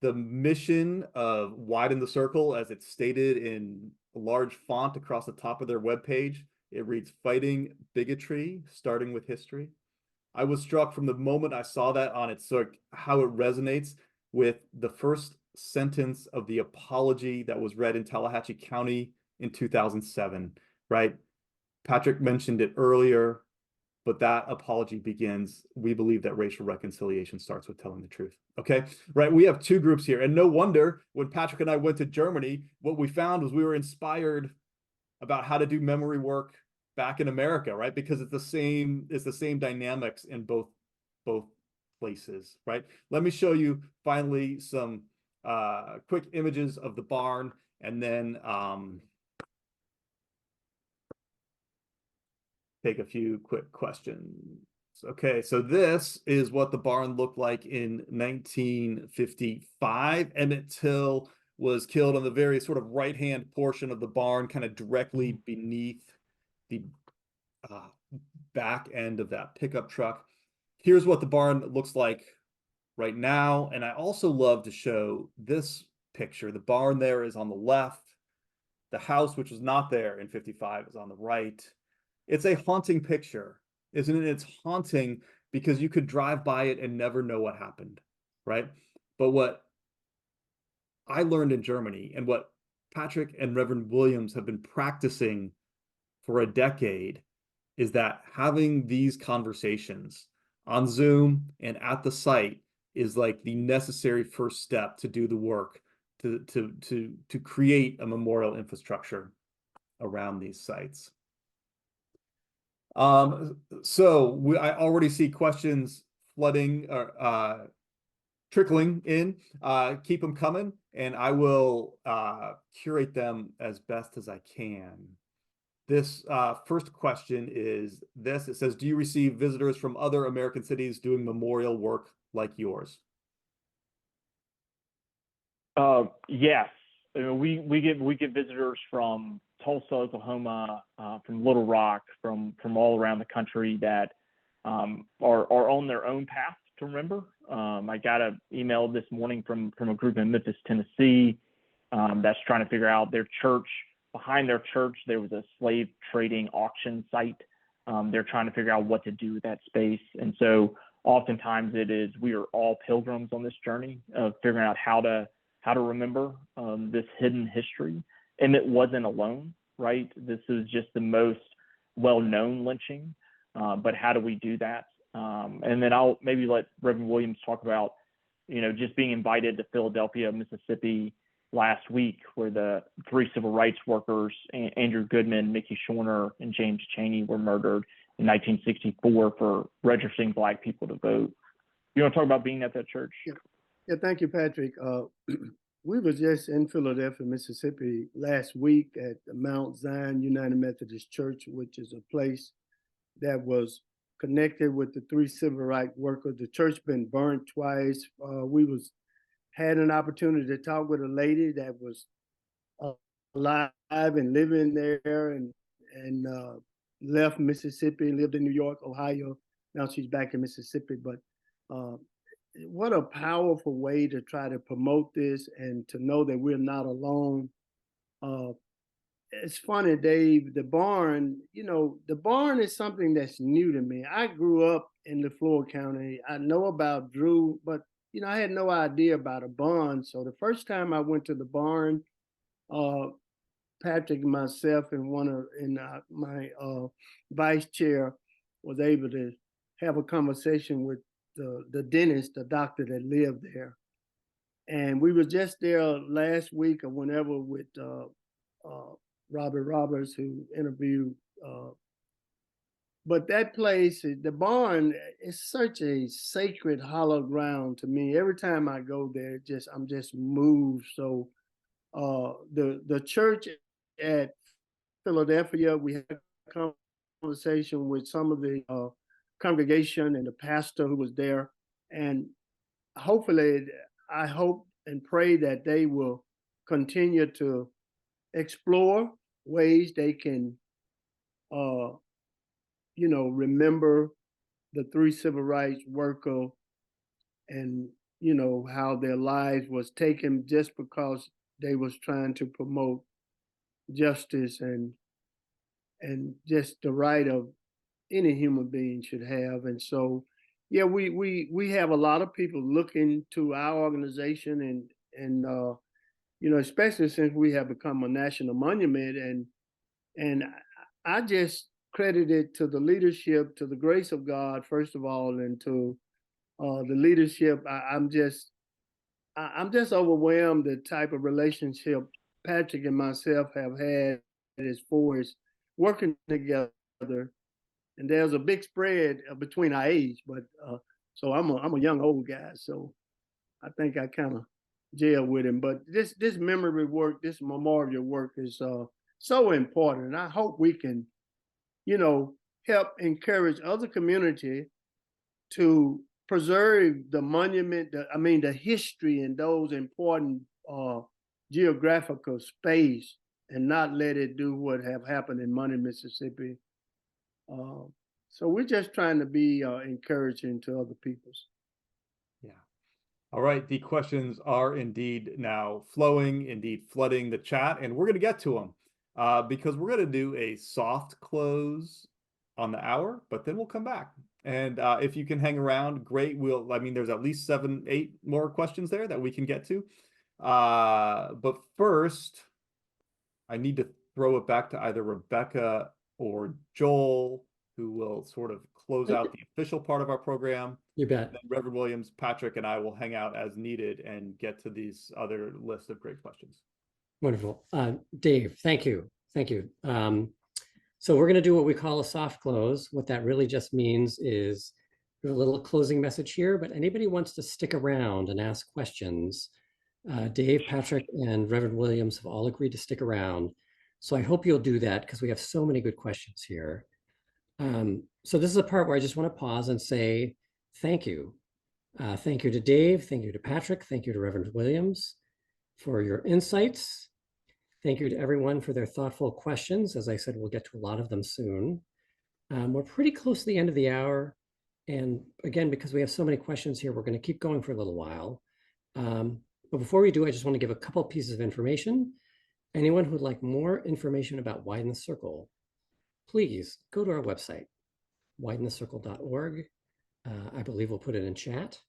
the mission of Widen the Circle, as it's stated in a large font across the top of their webpage, it reads "Fighting Bigotry, Starting with History." I was struck from the moment I saw that on its sort of how it resonates with the first sentence of the apology that was read in Tallahatchie County in 2007, right? Patrick mentioned it earlier, but that apology begins, "We believe that racial reconciliation starts with telling the truth." Okay, right? We have two groups here. And no wonder when Patrick and I went to Germany, what we found was we were inspired about how to do memory work back in America, right? Because it's the same dynamics in both places, right? Let me show you finally some quick images of the barn, and then take a few quick questions. Okay, so this is what the barn looked like in 1955. Emmett Till was killed on the very sort of right-hand portion of the barn, kind of directly beneath the back end of that pickup truck. Here's what the barn looks like right now. And I also love to show this picture. The barn there is on the left. The house, which was not there in 55, is on the right. It's a haunting picture, isn't it? It's haunting because you could drive by it and never know what happened, right? But what I learned in Germany and what Patrick and Reverend Williams have been practicing for a decade is that having these conversations on Zoom and at the site is like the necessary first step to do the work to create a memorial infrastructure around these sites. I already see questions flooding or trickling in. Keep them coming, and I will curate them as best as I can. This first question is this. It says, "Do you receive visitors from other American cities doing memorial work like yours?" Yes. We get visitors from Tulsa, Oklahoma, from Little Rock, from all around the country that are on their own path to remember. I got an email this morning from a group in Memphis, Tennessee, that's trying to figure out their church. Behind their church, there was a slave trading auction site. They're trying to figure out what to do with that space. And so oftentimes we are all pilgrims on this journey of figuring out how to remember this hidden history. And it wasn't alone, right? This is just the most well-known lynching, but how do we do that? And then I'll maybe let Reverend Williams talk about, just being invited to Philadelphia, Mississippi last week, where the 3 civil rights workers, Andrew Goodman, Mickey Shorner, and James Chaney, were murdered in 1964 for registering Black people to vote. You want to talk about being at that church? Yeah, thank you, Patrick. We were just in Philadelphia, Mississippi last week at the Mount Zion United Methodist Church, which is a place that was connected with the 3 civil rights workers. The church been burned twice. We had an opportunity to talk with a lady that was alive and living there and left Mississippi, lived in New York, Ohio. Now she's back in Mississippi. But what a powerful way to try to promote this and to know that we're not alone. It's funny, Dave, the barn is something that's new to me. I grew up in Leflore County. I know about Drew, but I had no idea about a barn. So the first time I went to the barn, Patrick and myself and my vice chair was able to have a conversation with the dentist, the doctor that lived there. And we were just there last week or whenever with Robert Roberts, who interviewed. But that place, the barn, is such a sacred, hollow ground to me. Every time I go there, I'm just moved. So the church at Philadelphia, we had a conversation with some of the congregation and the pastor who was there, and hopefully, I hope and pray that they will continue to explore ways they can, remember the 3 civil rights worker, and how their lives was taken just because they was trying to promote justice and just the right of any human being should have. And so, yeah, we have a lot of people looking to our organization, and especially since we have become a national monument, and I just credit it to the leadership, to the grace of God, first of all, and to the leadership. I'm just overwhelmed the type of relationship Patrick and myself have had as far as working together. And there's a big spread between our age, but so I'm a young old guy, so I think I kind of gel with him. But this memory work, this memorial work is so important, and I hope we can, help encourage other community to preserve the monument, the history and those important geographical space, and not let it do what have happened in Money, Mississippi. So we're just trying to be encouraging to other peoples. Yeah. All right. The questions are indeed now flowing, indeed flooding the chat, and we're going to get to them because we're going to do a soft close on the hour, but then we'll come back. And if you can hang around, great. There's at least 7, 8 more questions there that we can get to. But first, I need to throw it back to either Rebecca or Joel, who will sort of close out the official part of our program. You bet. Then Reverend Williams, Patrick, and I will hang out as needed and get to these other list of great questions. Wonderful. Dave, thank you. Thank you. So we're going to do what we call a soft close. What that really just means is there's a little closing message here, but anybody wants to stick around and ask questions, Dave, Patrick, and Reverend Williams have all agreed to stick around. So I hope you'll do that because we have so many good questions here. So this is a part where I just want to pause and say thank you. Thank you to Dave, thank you to Patrick, thank you to Reverend Williams for your insights. Thank you to everyone for their thoughtful questions. As I said, we'll get to a lot of them soon. We're pretty close to the end of the hour. And again, because we have so many questions here, we're going to keep going for a little while. But before we do, I just want to give a couple pieces of information. Anyone who would like more information about Widen the Circle, please go to our website, widenthecircle.org. I believe we'll put it in chat.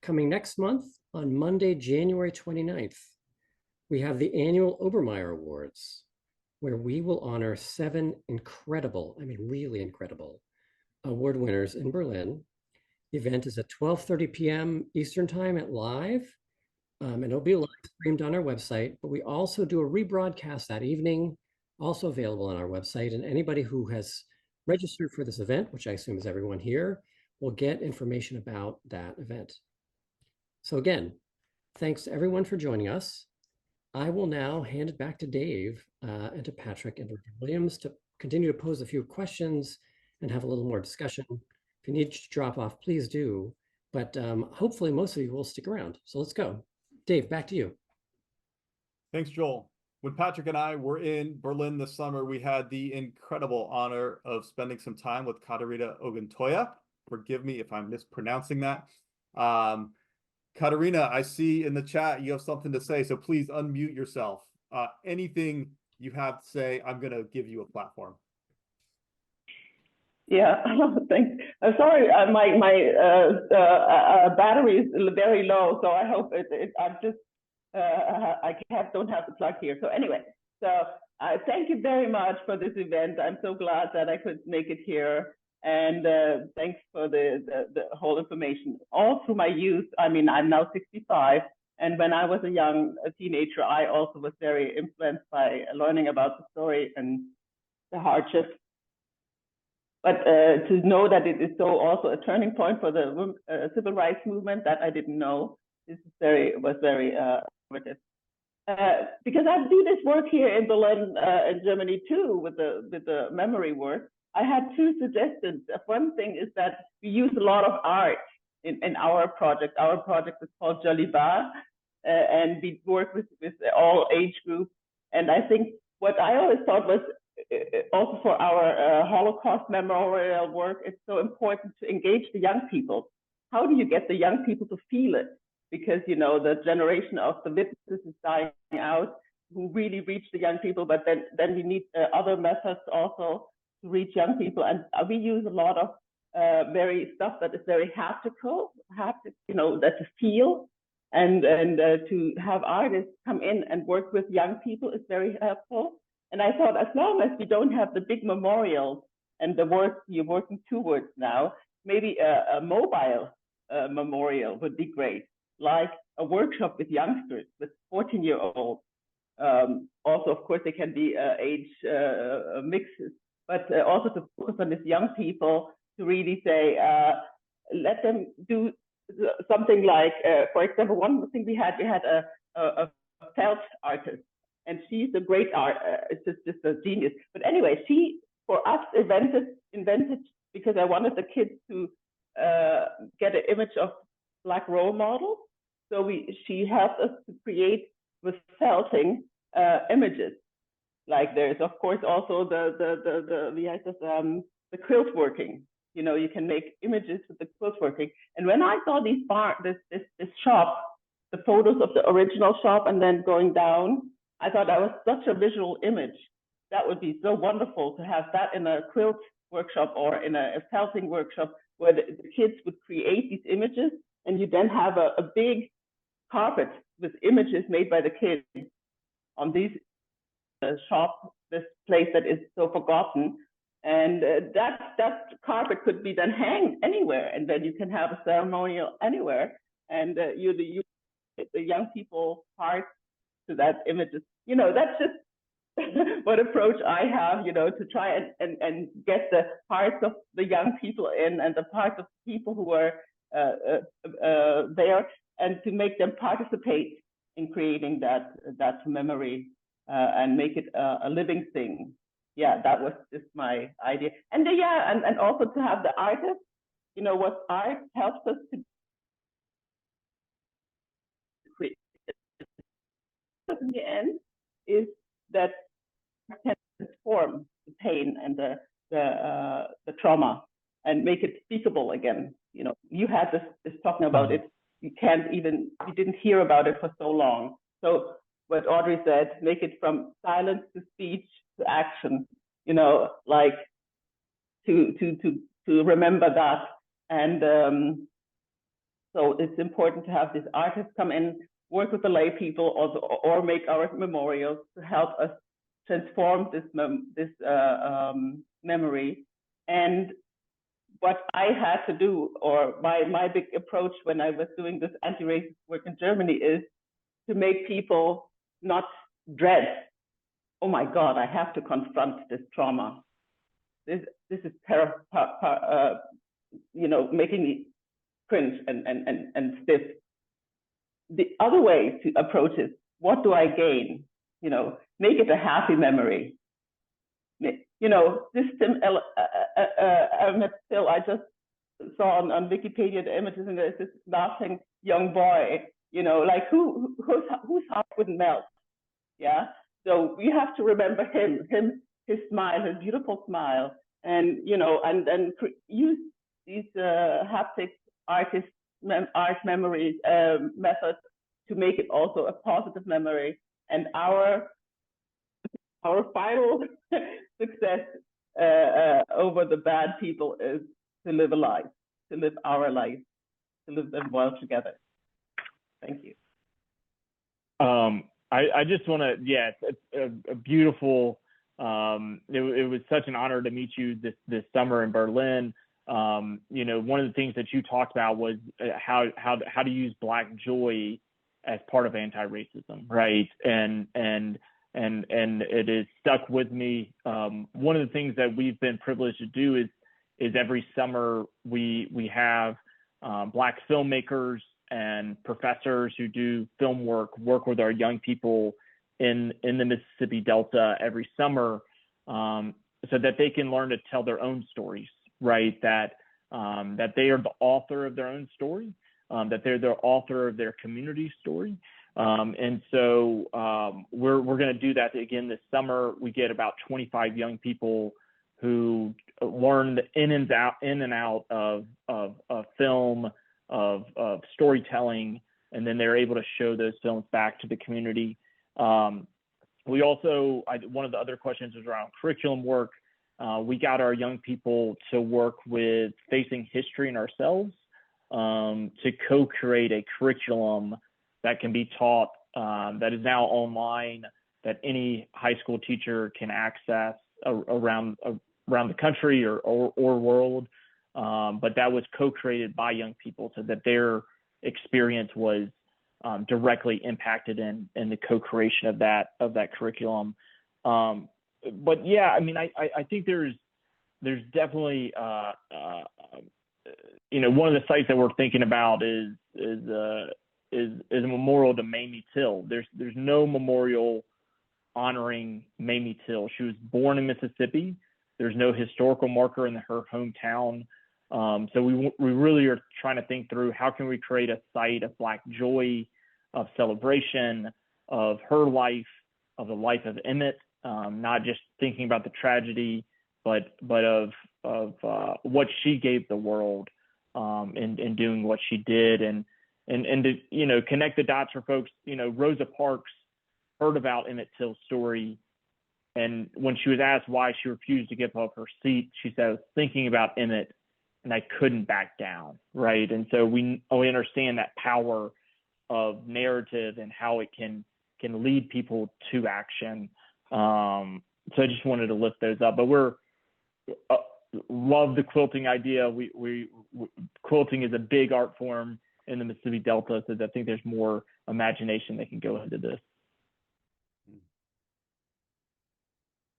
Coming next month on Monday, January 29th, we have the annual Obermeyer Awards, where we will honor 7 incredible, really incredible, award winners in Berlin. The event is at 12:30 p.m. Eastern Time at Live, and it'll be live streamed on our website, but we also do a rebroadcast that evening, also available on our website, and anybody who has registered for this event, which I assume is everyone here, will get information about that event. So again, thanks to everyone for joining us. I will now hand it back to Dave and to Patrick and Williams to continue to pose a few questions and have a little more discussion. If you need to drop off, please do. But hopefully most of you will stick around. So let's go. Dave, back to you. Thanks, Joel. When Patrick and I were in Berlin this summer, we had the incredible honor of spending some time with Katarina Oguntoya. Forgive me if I'm mispronouncing that. Katarina, I see in the chat you have something to say, so please unmute yourself. Anything you have to say, I'm going to give you a platform. Yeah, thanks. Sorry, my battery is very low, so I hope don't have to plug here. So anyway, thank you very much for this event. I'm so glad that I could make it here. And thanks for the whole information. All through my youth, I mean, I'm now 65. And when I was a teenager, I also was very influenced by learning about the story and the hardships. But to know that it is so also a turning point for the civil rights movement, that I didn't know, was very informative. Because I do this work here in Berlin, in Germany too, with the memory work. I had two suggestions. One thing is that we use a lot of art in our project. Our project is called Jolly Bar, and we work with all age groups. And I think what I always thought was also for our Holocaust memorial work, it's so important to engage the young people. How do you get the young people to feel it? Because, you know, the generation of the witnesses is dying out, who really reach the young people, but then we need other methods also to reach young people. And we use a lot of very stuff that is very haptical, you know, that to feel, and to have artists come in and work with young people is very helpful. And I thought, as long as we don't have the big memorials and the work you're working towards now, maybe a mobile memorial would be great, like a workshop with youngsters, with 14-year-olds. Also, of course, they can be age mixes, but also to focus on these young people to really say, let them do something like, for example, one thing we had a felt artist, and she's a great art, just a genius. But anyway, she, for us, invented, because I wanted the kids to get an image of Black role models. So she helped us to create with felting images. Like there's of course also the quilt working. You know, you can make images with the quilt working. And when I saw this shop, the photos of the original shop, and then going down, I thought that was such a visual image. That would be so wonderful to have that in a quilt workshop or in a felting workshop, where the kids would create these images, and you then have a big carpet with images made by the kids on these shop, this place that is so forgotten. And that carpet could be then hanged anywhere, and then you can have a ceremonial anywhere, and the young people part to that images. You know, that's just what approach I have, you know, to try and get the parts of the young people in, and the parts of people who are there, and to make them participate in creating that memory and make it a living thing. Yeah, that was just my idea. And and also to have the artist, you know, what art helps us to create in the end is that can transform the pain and the trauma and make it speakable again. You know, you had this talking about it. You didn't hear about it for so long. So what Audrey said, make it from silence to speech to action, you know, like to remember that. And so it's important to have these artists come in, work with the lay people, or make our memorials to help us transform this memory. And what I had to do, or my big approach when I was doing this anti-racist work in Germany, is to make people not dread, oh my God, I have to confront this trauma. This is you know, making me cringe and stiff. The other way to approach it, what do I gain? You know, make it a happy memory. You know, this Emmett Till, I just saw on Wikipedia the images, and there's this laughing young boy, you know, like whose heart wouldn't melt? Yeah. So we have to remember his smile, his beautiful smile, and you know, and use these haptic art memories methods to make it also a positive memory. And our final success over the bad people is to live a life, to live our life, to live them well together. Thank you. I just want to, it's a beautiful It was such an honor to meet you this summer in Berlin. You know, one of the things that you talked about was how to use Black joy as part of anti-racism, right? And it is stuck with me. One of the things that we've been privileged to do is every summer we have Black filmmakers and professors who do film work with our young people in the Mississippi Delta every summer, so that they can learn to tell their own stories, right? That they are the author of their own story, that they're the author of their community story. And so we're going to do that again this summer. We get about 25 young people who learn the in and out of film, of storytelling, and then they're able to show those films back to the community. We also, one of the other questions was around curriculum work. We got our young people to work with facing history in ourselves, to co-create a curriculum that can be taught, that is now online, that any high school teacher can access around the country or world. But that was co-created by young people so that their experience was directly impacted in the co-creation of that curriculum. But yeah, I mean, I think there's definitely you know, one of the sites that we're thinking about is a memorial to Mamie Till. There's no memorial honoring Mamie Till. She was born in Mississippi. There's no historical marker in her hometown. So we really are trying to think through how can we create a site of Black joy, of celebration, of her life, of the life of Emmett, not just thinking about the tragedy, but of what she gave the world in doing what she did, and to, you know, connect the dots for folks. You know, Rosa Parks heard about Emmett Till's story, and when she was asked why she refused to give up her seat, she said, "I was thinking about Emmett, and I couldn't back down." Right, and so we understand that power of narrative and how it can lead people to action. So I just wanted to lift those up. But we're love the quilting idea. We quilting is a big art form in the Mississippi Delta, so I think there's more imagination that can go into this.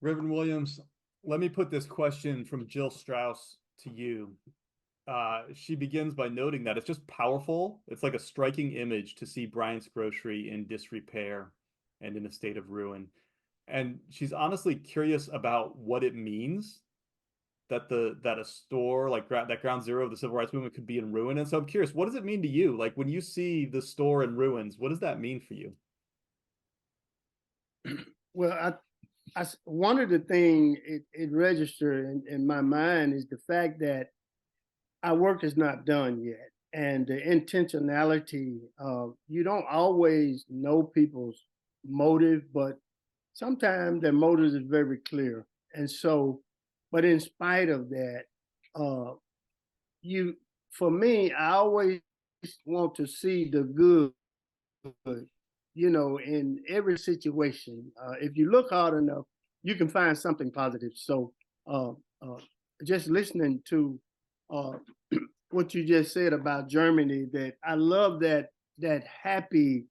Reverend Williams, let me put this question from Jill Strauss to you. She begins by noting that it's just powerful. It's like a striking image to see Bryant's Grocery in disrepair and in a state of ruin. And she's honestly curious about what it means that a store like that ground zero of the civil rights movement could be in ruin. And so I'm curious, what does it mean to you? Like when you see the store in ruins, what does that mean for you? Well, one of the things it registered in my mind is the fact that our work is not done yet. And the intentionality, you don't always know people's motive, but sometimes their motives is very clear. And so, but in spite of that, for me, I always want to see the good, you know, in every situation. If you look hard enough, you can find something positive. So just listening to what you just said about Germany, that I love that happy,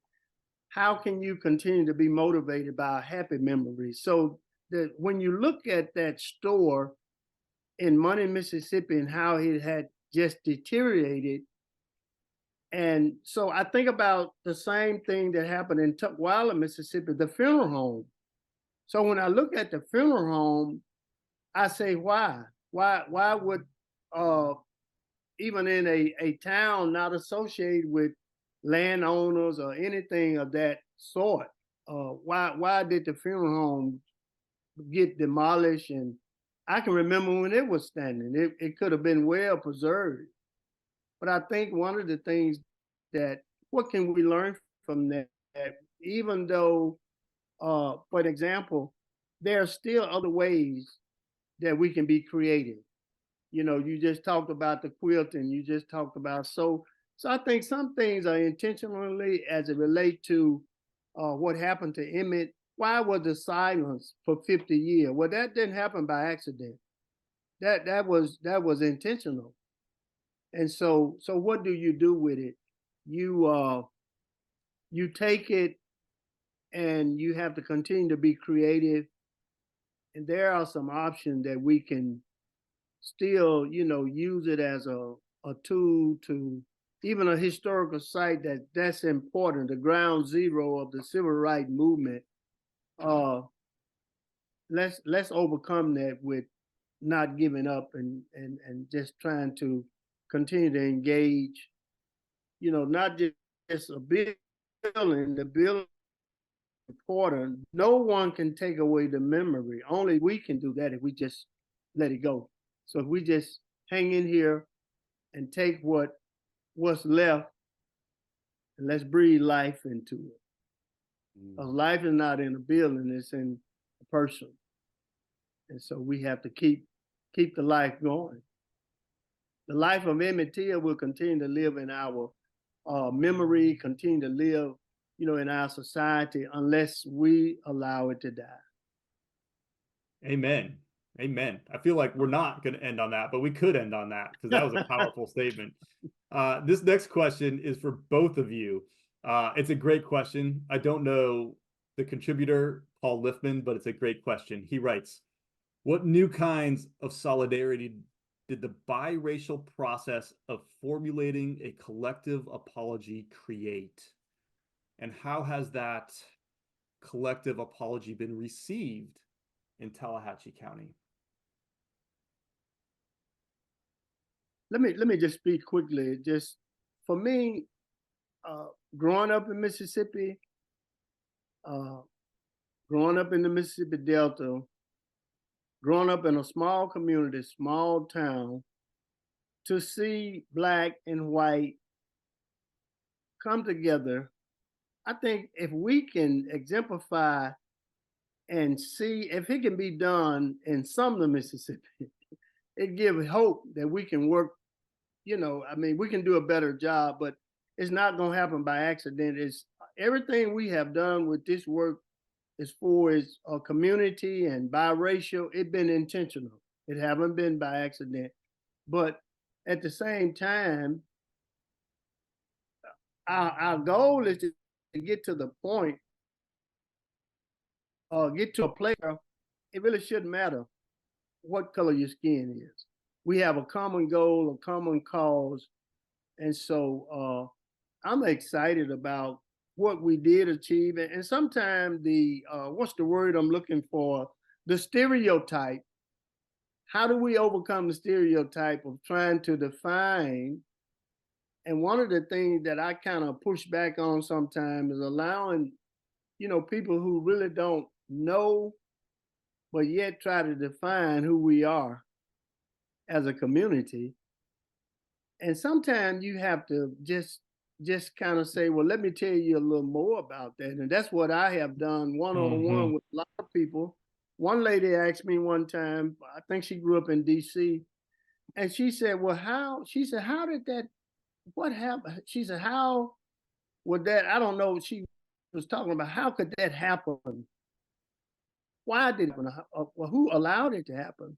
how can you continue to be motivated by a happy memory? So that when you look at that store in Money, Mississippi, and how it had just deteriorated, and so I think about the same thing that happened in Tukwila, Mississippi, the funeral home. So when I look at the funeral home, I say, why? Why would even in a town not associated with landowners or anything of that sort, why did the funeral home get demolished? And I can remember when it was standing, it could have been well preserved. But I think one of the things that, what can we learn from that? Even though, for example, there are still other ways that we can be creative. You know, you just talked about the quilting, you just talked about, so I think some things are intentionally as it relates to what happened to Emmett, why was the silence for 50 years? Well, that didn't happen by accident. That was intentional. And so what do you do with it? You take it and you have to continue to be creative. And there are some options that we can still, use it as a tool to even a historical site that's important, the ground zero of the civil rights movement. Let's overcome that with not giving up and just trying to continue to engage, not just a building, the building is important. No one can take away the memory. Only we can do that if we just let it go. So if we just hang in here and take what's left and let's breathe life into it. Because life is not in a building, it's in a person. And so we have to keep the life going. The life of Emmett Till will continue to live in our memory, continue to live, in our society unless we allow it to die. Amen. Amen. I feel like we're not going to end on that, but we could end on that because that was a powerful statement. This next question is for both of you. It's a great question. I don't know the contributor, Paul Liffman, but it's a great question. He writes, what new kinds of solidarity did the biracial process of formulating a collective apology create? And how has that collective apology been received in Tallahatchie County? Let me just speak quickly. Just for me, growing up in Mississippi, growing up in the Mississippi Delta, growing up in a small community, small town, to see Black and white come together, I think if we can exemplify and see if it can be done in Sumner, Mississippi, it gives hope that we can work, we can do a better job, but it's not going to happen by accident. It's everything we have done with this work as far as a community and biracial, it's been intentional. It haven't been by accident. But at the same time, our goal is to get to the point, get to a place where it really shouldn't matter what color your skin is. We have a common goal, a common cause. And so I'm excited about what we did achieve. And sometimes what's the word I'm looking for? The stereotype. How do we overcome the stereotype of trying to define? And one of the things that I kind of push back on sometimes is allowing, people who really don't know, but yet try to define who we are as a community. And sometimes you have to just kind of say, well, let me tell you a little more about that. And that's what I have done one-on-one with a lot of people. One lady asked me one time, I think she grew up in DC, and she said, well, how did that, what happened? She said, how would that, I don't know, she was talking about how could that happen? Why did it happen? Well, who allowed it to happen?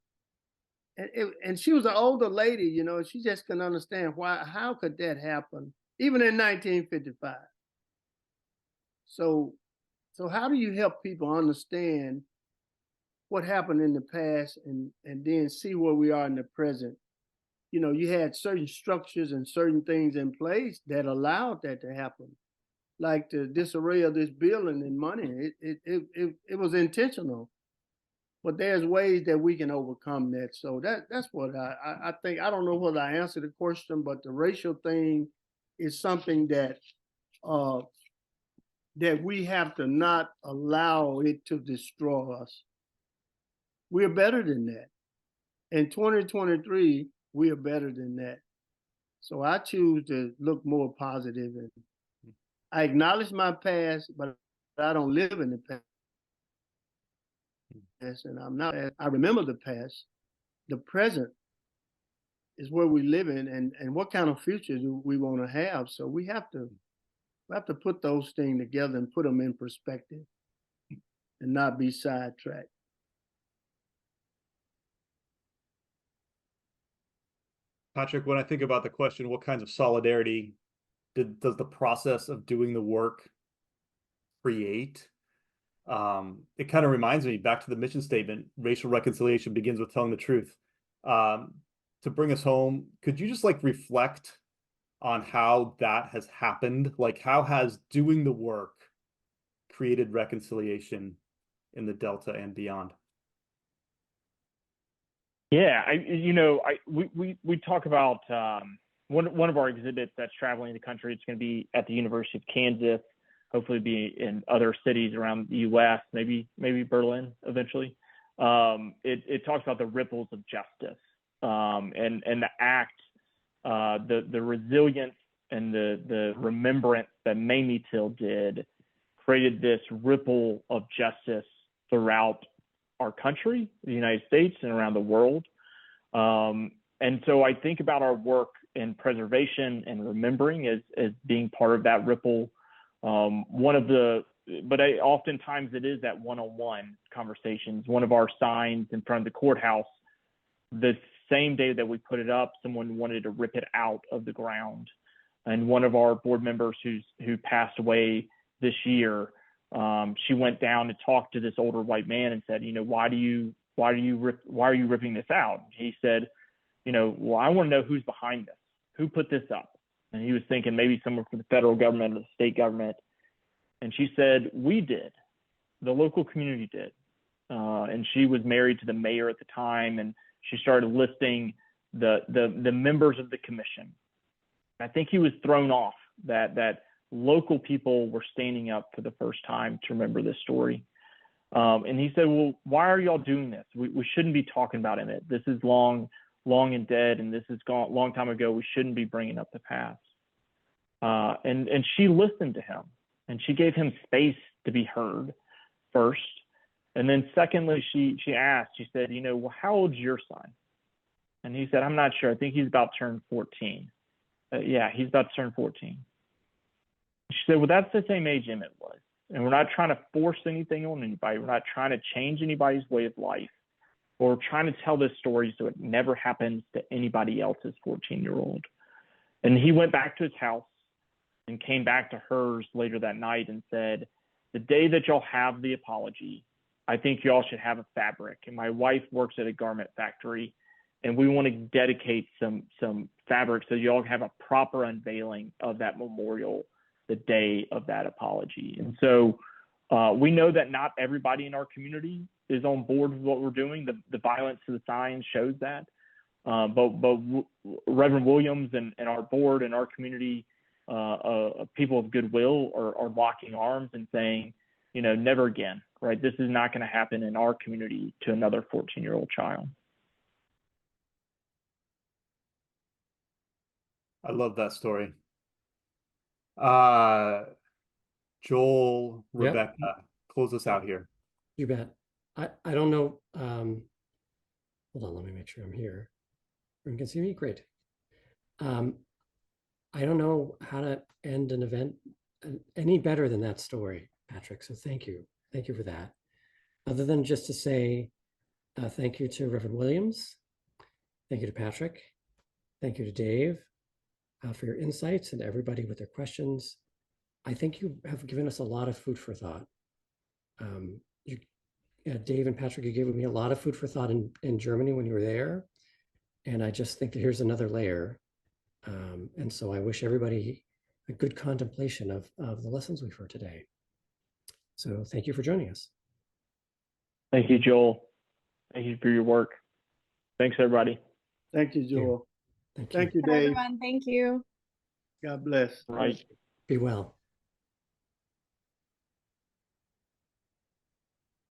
And she was an older lady, she just couldn't understand how could that happen, even in 1955. So how do you help people understand what happened in the past and then see where we are in the present? You had certain structures and certain things in place that allowed that to happen, like the disarray of this building and money. It was intentional. But there's ways that we can overcome that. So that's what I think. I don't know whether I answered the question, but the racial thing is something that that we have to not allow it to destroy us. We're better than that. In 2023, we are better than that. So I choose to look more positive, and I acknowledge my past, but I don't live in the past. And I remember the past. The present is where we live in, and what kind of future do we want to have? So we have to put those things together and put them in perspective. and not be sidetracked. Patrick, when I think about the question, what kinds of solidarity does the process of doing the work create? It kind of reminds me back to the mission statement, racial reconciliation begins with telling the truth. To bring us home, could you just like reflect on how that has happened? Like, how has doing the work created reconciliation in the Delta and beyond? Yeah, we talk about one of our exhibits that's traveling the country. It's going to be at the University of Kansas, hopefully be in other cities around the U.S., maybe Berlin eventually. It talks about the ripples of justice and the act, the resilience and the remembrance that Emmett Till did created this ripple of justice throughout our country, the United States, and around the world. And so I think about our work in preservation and remembering as being part of that ripple. Oftentimes it is that one-on-one conversations. One of our signs in front of the courthouse, the same day that we put it up, someone wanted to rip it out of the ground. And one of our board members who passed away this year, she went down and talked to this older white man and said, why are you ripping this out? He said, well, I want to know who's behind this, who put this up. And he was thinking maybe someone from the federal government or the state government. And she said, we did, the local community did. And she was married to the mayor at the time, and she started listing the members of the commission. I think he was thrown off that local people were standing up for the first time to remember this story. And he said, well, why are y'all doing this? We shouldn't be talking about Emmett. This is long and dead, and this is gone long time ago. We shouldn't be bringing up the past. And she listened to him, and she gave him space to be heard first. And then secondly, she asked, she said, well, how old's your son? And he said, I'm not sure. I think he's about to turn 14. Yeah, he's about to turn 14. She said, well, that's the same age Emmett was. And we're not trying to force anything on anybody. We're not trying to change anybody's way of life. We're trying to tell this story so it never happens to anybody else's 14-year-old. And he went back to his house and came back to hers later that night and said, the day that y'all have the apology, I think y'all should have a fabric. And my wife works at a garment factory, and we want to dedicate some fabric so y'all have a proper unveiling of that memorial the day of that apology. And so we know that not everybody in our community is on board with what we're doing. The violence to the signs shows that. But Reverend Williams and our board and our community, people of goodwill are locking arms and saying, never again, right? This is not going to happen in our community to another 14-year-old child. I love that story. Joel, Rebecca, close us out here. You bet. I don't know. Hold on, let me make sure I'm here. You can see me? Great. I don't know how to end an event any better than that story, Patrick. So thank you. Thank you for that. Other than just to say thank you to Reverend Williams. Thank you to Patrick. Thank you to Dave for your insights and everybody with their questions. I think you have given us a lot of food for thought. Dave and Patrick, you gave me a lot of food for thought in Germany when you were there. And I just think that here's another layer. And so I wish everybody a good contemplation of the lessons we've heard today. So thank you for joining us. Thank you, Joel. Thank you for your work. Thanks, everybody. Thank you, Joel. Thank you. Thank you, Bye, Dave. everyone. Thank you. God bless. Right. Be well.